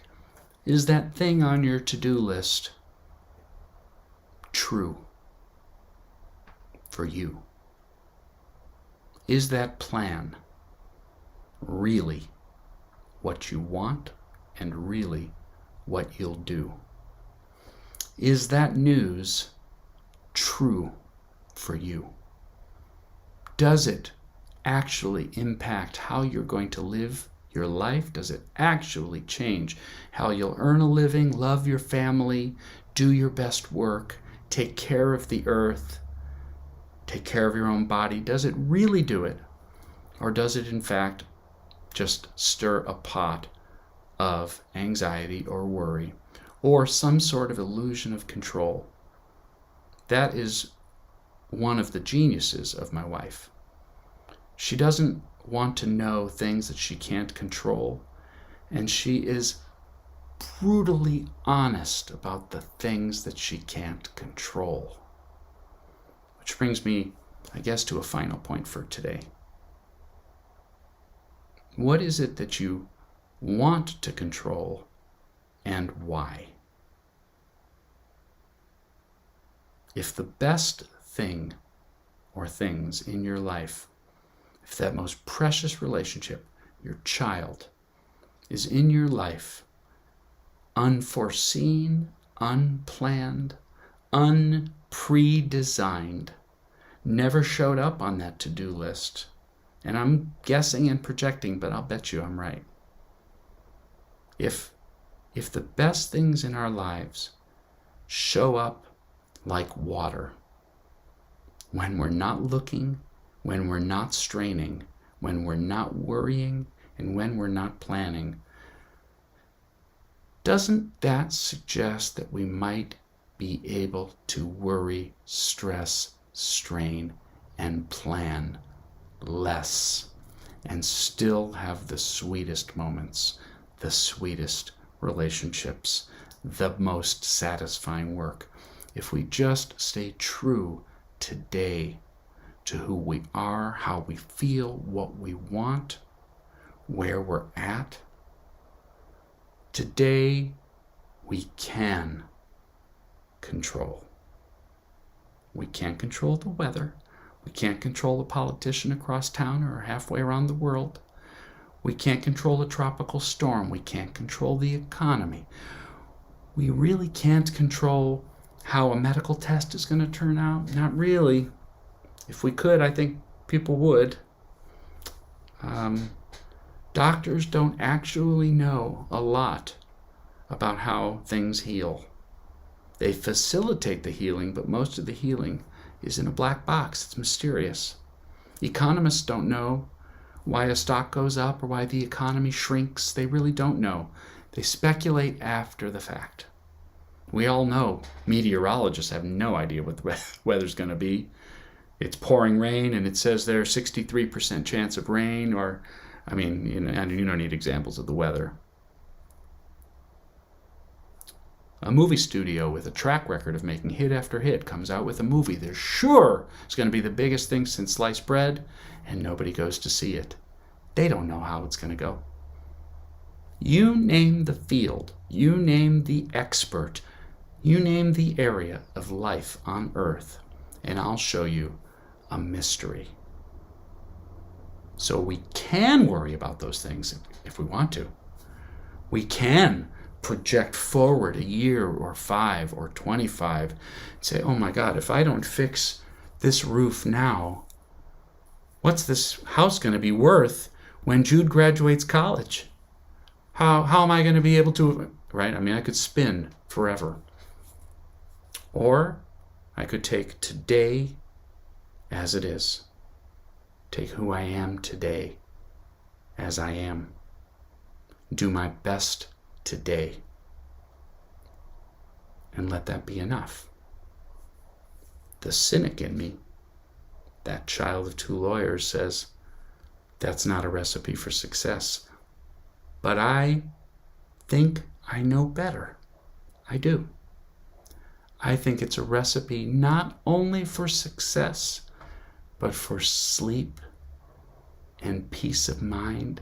is that thing on your to-do list true for you? Is that plan really what you want and really what you'll do? Is that news true for you? Does it actually impact how you're going to live your life? Does it actually change how you'll earn a living, love your family, do your best work, take care of the earth, take care of your own body? Does it really do it? Or does it in fact just stir a pot of anxiety or worry or some sort of illusion of control? That is one of the geniuses of my wife. She doesn't want to know things that she can't control, and she is brutally honest about the things that she can't control. Which brings me, I guess, to a final point for today. What is it that you want to control and why? If the best thing or things in your life, if that most precious relationship, your child, is in your life, unforeseen, unplanned, unpredesigned, never showed up on that to-do list, and I'm guessing and projecting, but I'll bet you I'm right. If the best things in our lives show up like water, when we're not looking, when we're not straining, when we're not worrying, and when we're not planning, doesn't that suggest that we might be able to worry, stress, strain, and plan less and still have the sweetest moments, the sweetest relationships, the most satisfying work, if we just stay true today to who we are, how we feel, what we want, where we're at? Today, we can control. We can't control the weather. We can't control a politician across town or halfway around the world. We can't control a tropical storm. We can't control the economy. We really can't control how a medical test is going to turn out. Not really. If we could, I think people would. Doctors don't actually know a lot about how things heal. They facilitate the healing, but most of the healing is in a black box. It's mysterious. Economists don't know why a stock goes up or why the economy shrinks. They really don't know. They speculate after the fact. We all know meteorologists have no idea what the weather's going to be. It's pouring rain and it says there's 63% chance of rain, or, I mean, and you don't need examples of the weather. A movie studio with a track record of making hit after hit comes out with a movie they're sure is going to be the biggest thing since sliced bread, and nobody goes to see it. They don't know how it's going to go. You name the field, you name the expert, you name the area of life on earth, and I'll show you a mystery. So we can worry about those things if we want to. We can project forward a year or 5 or 25 and say, oh my God, if I don't fix this roof now, what's this house going to be worth when Jude graduates college? How am I going to be able to, right? I mean, I could spin forever. Or I could take today as it is. take who I am today as I am. Do my best today. And let that be enough. The cynic in me, that child of two lawyers, says, that's not a recipe for success. But I think I know better. I do. I think it's a recipe not only for success, but for sleep and peace of mind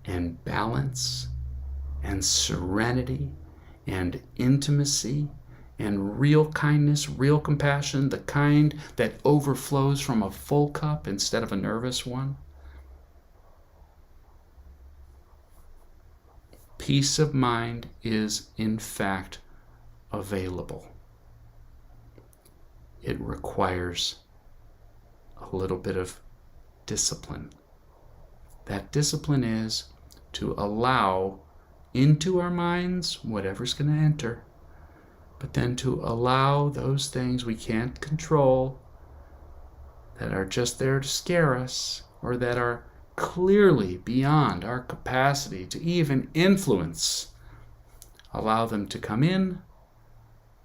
and balance and serenity and intimacy and real kindness, real compassion, the kind that overflows from a full cup instead of a nervous one. Peace of mind is, in fact, available. It requires a little bit of discipline. That discipline is to allow into our minds whatever's going to enter, but then to allow those things we can't control, that are just there to scare us, or that are clearly beyond our capacity to even influence, allow them to come in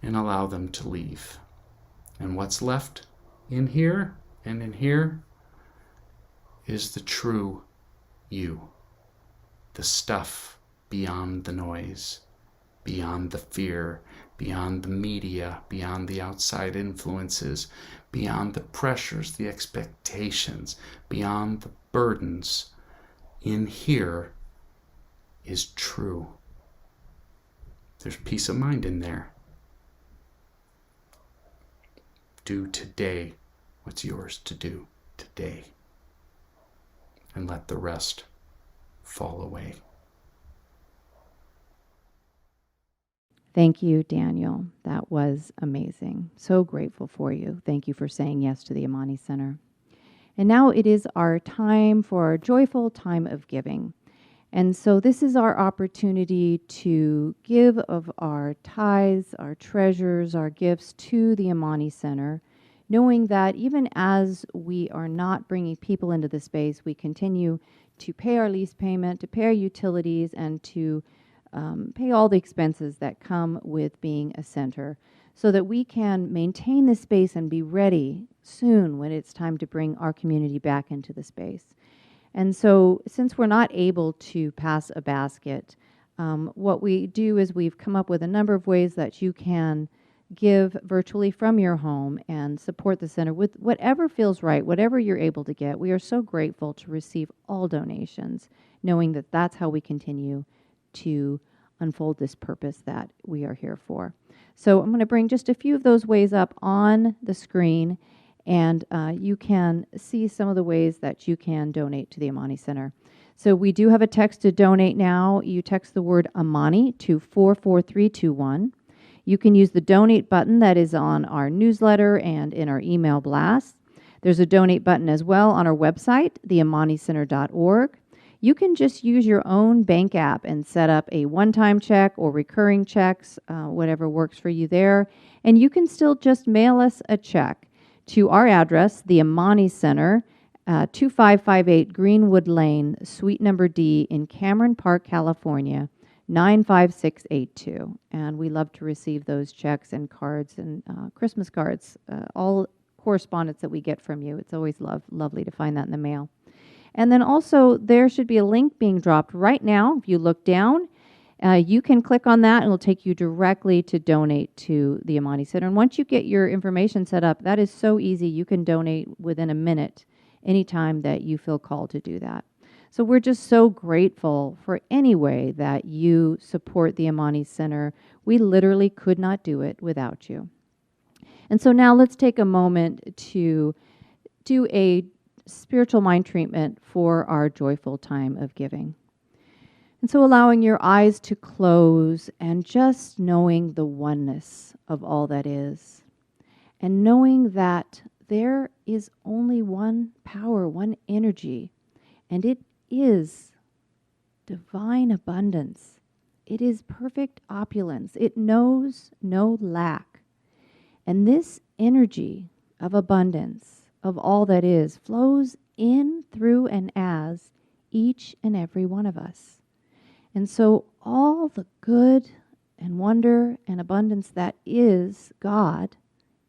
and allow them to leave. And what's left in here and in here is the true you, the stuff beyond the noise, beyond the fear, beyond the media, beyond the outside influences, beyond the pressures, the expectations, beyond the burdens. In here is true. There's peace of mind in there. Do today what's yours to do today, and let the rest fall away. Thank you, Daniel. That was amazing. So grateful for you. Thank you for saying yes to the Amani Center. And now it is our time for our joyful time of giving. And so this is our opportunity to give of our tithes, our treasures, our gifts to the Amani Center, knowing that even as we are not bringing people into the space, we continue to pay our lease payment, to pay our utilities, and to pay all the expenses that come with being a center, so that we can maintain the space and be ready soon when it's time to bring our community back into the space. And so since we're not able to pass a basket, what we do is we've come up with a number of ways that you can give virtually from your home and support the center with whatever feels right, whatever you're able to get. We are so grateful to receive all donations, knowing that that's how we continue to unfold this purpose that we are here for. So I'm going to bring just a few of those ways up on the screen, and you can see some of the ways that you can donate to the Amani Center. So we do have a text to donate now. You text the word Amani to 44321. You can use the donate button that is on our newsletter and in our email blast. There's a donate button as well on our website, theamanicenter.org. You can just use your own bank app and set up a one-time check or recurring checks, whatever works for you there. And you can still just mail us a check to our address, the Amani Center, 2558 Greenwood Lane, Suite Number D in Cameron Park, California, 95682. And we love to receive those checks and cards and Christmas cards, all correspondence that we get from you. It's always lovely to find that in the mail. And then also there should be a link being dropped right now. If you look down, you can click on that and it'll take you directly to donate to the Amani Center. And once you get your information set up, that is so easy. You can donate within a minute anytime that you feel called to do that. So we're just so grateful for any way that you support the Amani Center. We literally could not do it without you. And so now let's take a moment to do a spiritual mind treatment for our joyful time of giving. And so allowing your eyes to close and just knowing the oneness of all that is, and knowing that there is only one power, one energy, and it is divine abundance. It is perfect opulence. It knows no lack. And this energy of abundance, of all that is flows in, through, and as each and every one of us. And so all the good and wonder and abundance that is God,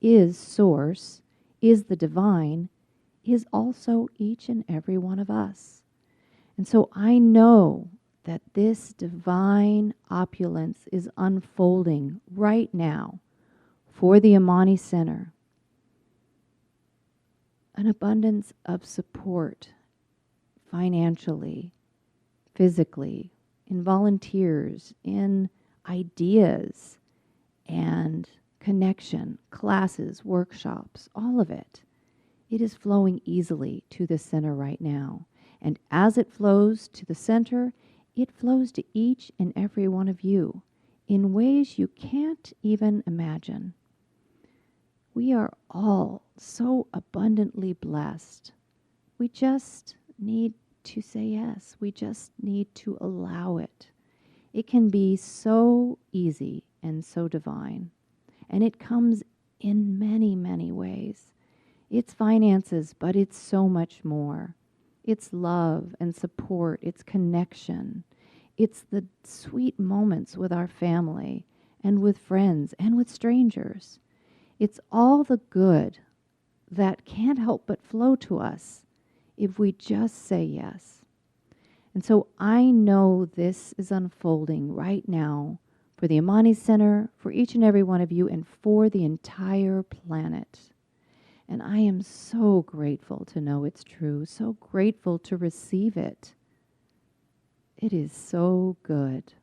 is Source, is the divine, is also each and every one of us. And so I know that this divine opulence is unfolding right now for the Amani Center. An abundance of support, financially, physically, in volunteers, in ideas and connection, classes, workshops, all of it. It is flowing easily to the center right now. And as it flows to the center, it flows to each and every one of you in ways you can't even imagine. We are all so abundantly blessed. We just need to say yes. We just need to allow it. It can be so easy and so divine. And it comes in many, many ways. It's finances, but it's so much more. It's love and support. It's connection. It's the sweet moments with our family and with friends and with strangers. It's all the good that can't help but flow to us if we just say yes. And so I know this is unfolding right now for the Amani Center, for each and every one of you, and for the entire planet. And I am so grateful to know it's true, so grateful to receive it. It is so good.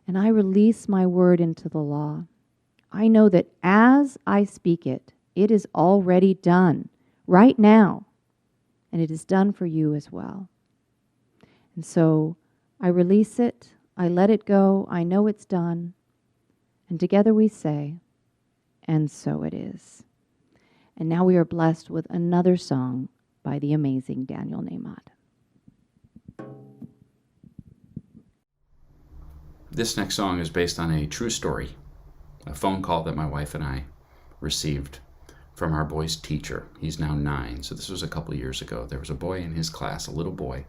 And I release my word into the law. I know that as I speak it, it is already done right now. And it is done for you as well. And so I release it. I let it go. I know it's done. And together we say, and so it is. And now we are blessed with another song by the amazing Daniel Nahmod. This next song is based on a true story, a phone call that my wife and I received from our boy's teacher. He's now 9, so this was a couple years ago. There was a boy in his class, a little boy,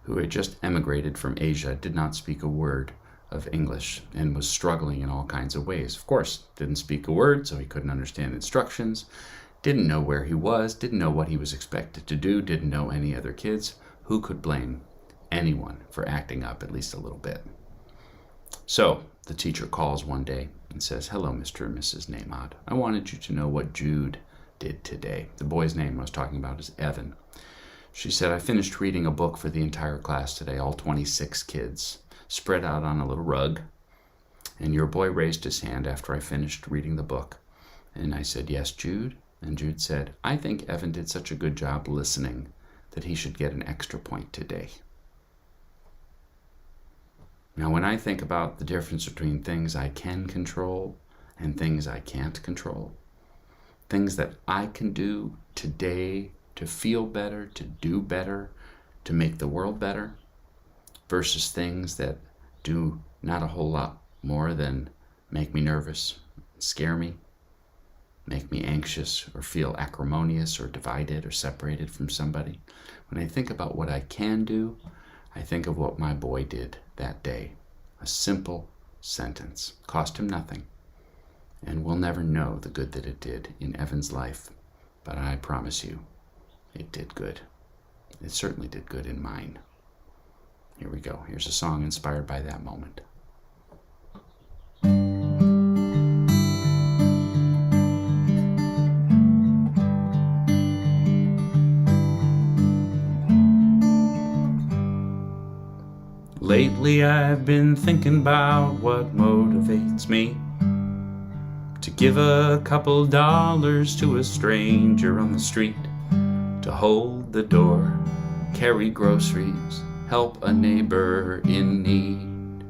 who had just emigrated from Asia, did not speak a word of English, and was struggling in all kinds of ways. Of course, didn't speak a word, so he couldn't understand instructions, didn't know where he was, didn't know what he was expected to do, didn't know any other kids. Who could blame anyone for acting up at least a little bit? So the teacher calls one day and says, "Hello, Mr. and Mrs. Nahmod. I wanted you to know what Jude did today." The boy's name I was talking about is Evan. She said, "I finished reading a book for the entire class today, all 26 kids, spread out on a little rug. And your boy raised his hand after I finished reading the book. And I said, 'Yes, Jude?' And Jude said, 'I think Evan did such a good job listening that he should get an extra point today.'" Now, when I think about the difference between things I can control and things I can't control, things that I can do today to feel better, to do better, to make the world better, versus things that do not a whole lot more than make me nervous, scare me, make me anxious, or feel acrimonious or divided or separated from somebody. When I think about what I can do, I think of what my boy did that day. A simple sentence. Cost him nothing. And we'll never know the good that it did in Evan's life. But I promise you, it did good. It certainly did good in mine. Here we go. Here's a song inspired by that moment. Lately I've been thinking about what motivates me to give a couple dollars to a stranger on the street, to hold the door, carry groceries, help a neighbor in need.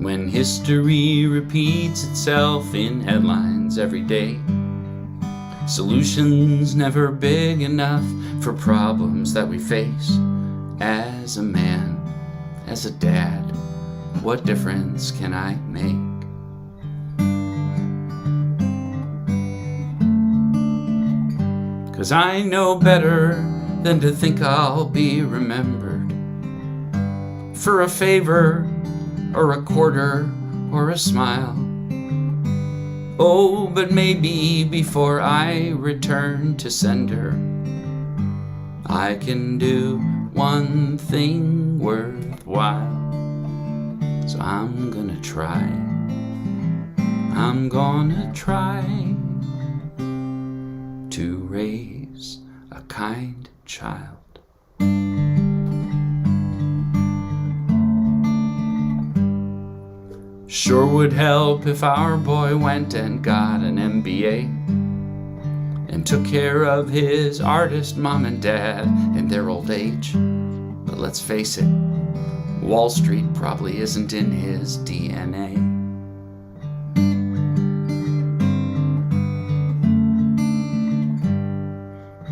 When history repeats itself in headlines every day, solutions never big enough for problems that we face. As a man, as a dad, What difference can I make? Cause I know better than to think I'll be remembered for a favor or a quarter or a smile. Oh, but maybe before I return to sender, I can do one thing worthwhile. So I'm gonna try. I'm gonna try to raise a kind child. Sure would help if our boy went and got an MBA and took care of his artist mom and dad in their old age. But let's face it, Wall Street probably isn't in his DNA.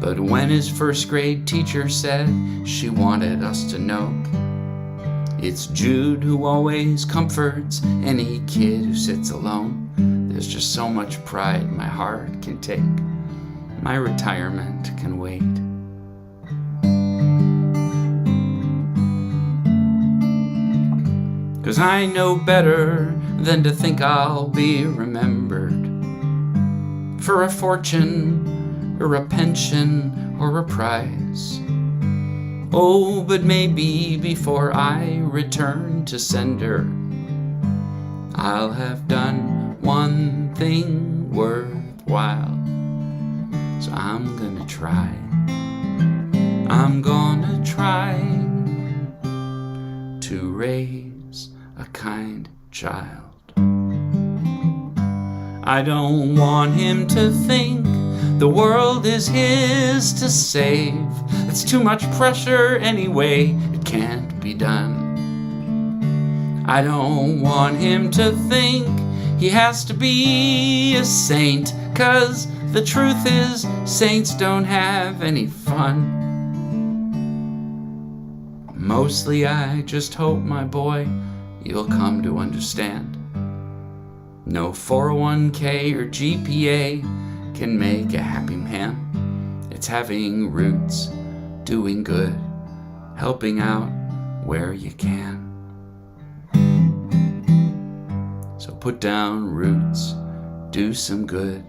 But when his first grade teacher said she wanted us to know it's Jude who always comforts any kid who sits alone, there's just so much pride my heart can take. My retirement can wait. Cause I know better than to think I'll be remembered for a fortune or a pension or a prize. Oh, but maybe before I return to sender, I'll have done one thing worthwhile. So I'm gonna try. I'm gonna try to raise a kind child. I don't want him to think the world is his to save. It's too much pressure anyway, it can't be done. I don't want him to think he has to be a saint, 'cause the truth is saints don't have any fun. Mostly I just hope, my boy, you'll come to understand. No 401k or GPA can make a happy man. It's having roots, doing good, helping out where you can. So put down roots, do some good,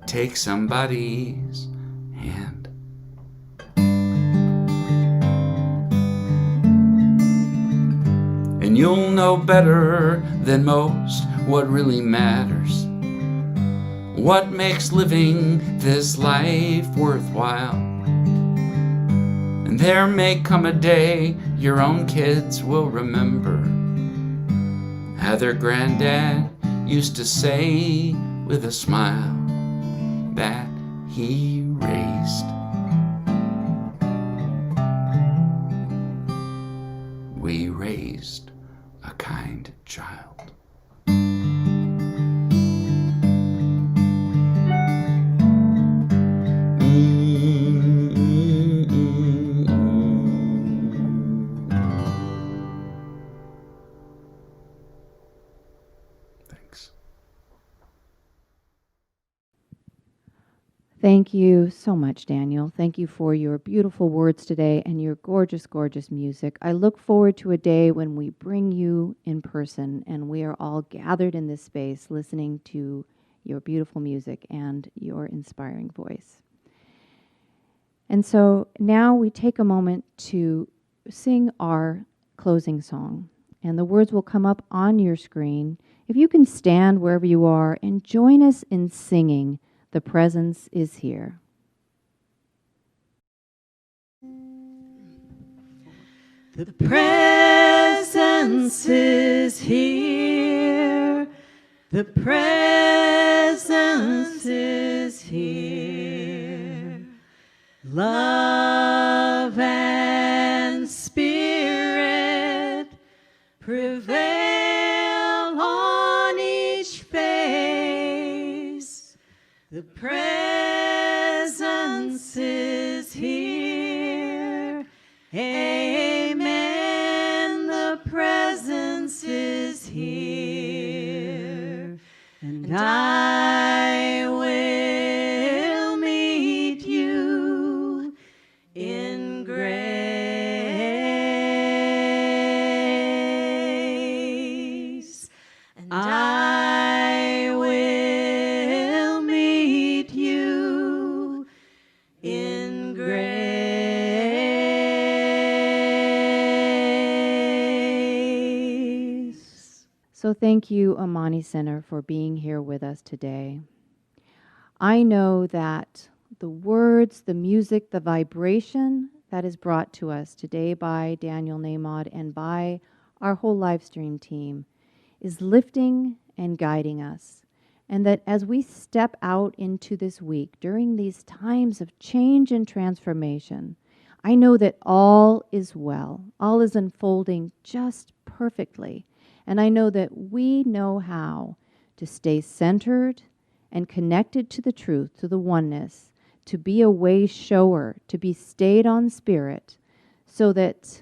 take somebody's hand. And you'll know better than most what really matters, what makes living this life worthwhile. And there may come a day your own kids will remember how their granddad used to say with a smile that he raised. We raised a kind child. Thanks. Thank you so much, Daniel. Thank you for your beautiful words today and your gorgeous, gorgeous music. I look forward to a day when we bring you in person and we are all gathered in this space listening to your beautiful music and your inspiring voice. And so now we take a moment to sing our closing song, and the words will come up on your screen. If you can stand wherever you are and join us in singing, "The Presence is Here." The presence is here. The presence is here. Love and spirit prevail on each face. The presence is here. Amen. The presence is and I will meet you in grace, and I will meet you in grace. So thank you, Amani Center, for being here with us today. I know that the words, the music, the vibration that is brought to us today by Daniel Nahmod and by our whole live stream team is lifting and guiding us. And that as we step out into this week during these times of change and transformation, I know that all is well. All is unfolding just perfectly. And I know that we know how to stay centered and connected to the truth, to the oneness, to be a way shower, to be stayed on spirit, so that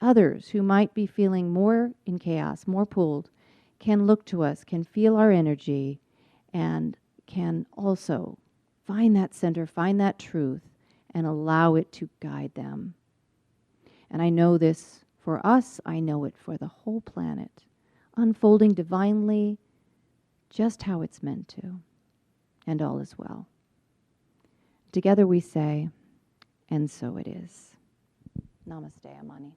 others who might be feeling more in chaos, more pulled, can look to us, can feel our energy, and can also find that center, find that truth, and allow it to guide them. And I know this for us, I know it for the whole planet, unfolding divinely just how it's meant to, and all is well. Together we say, and so it is. Namaste, Amani.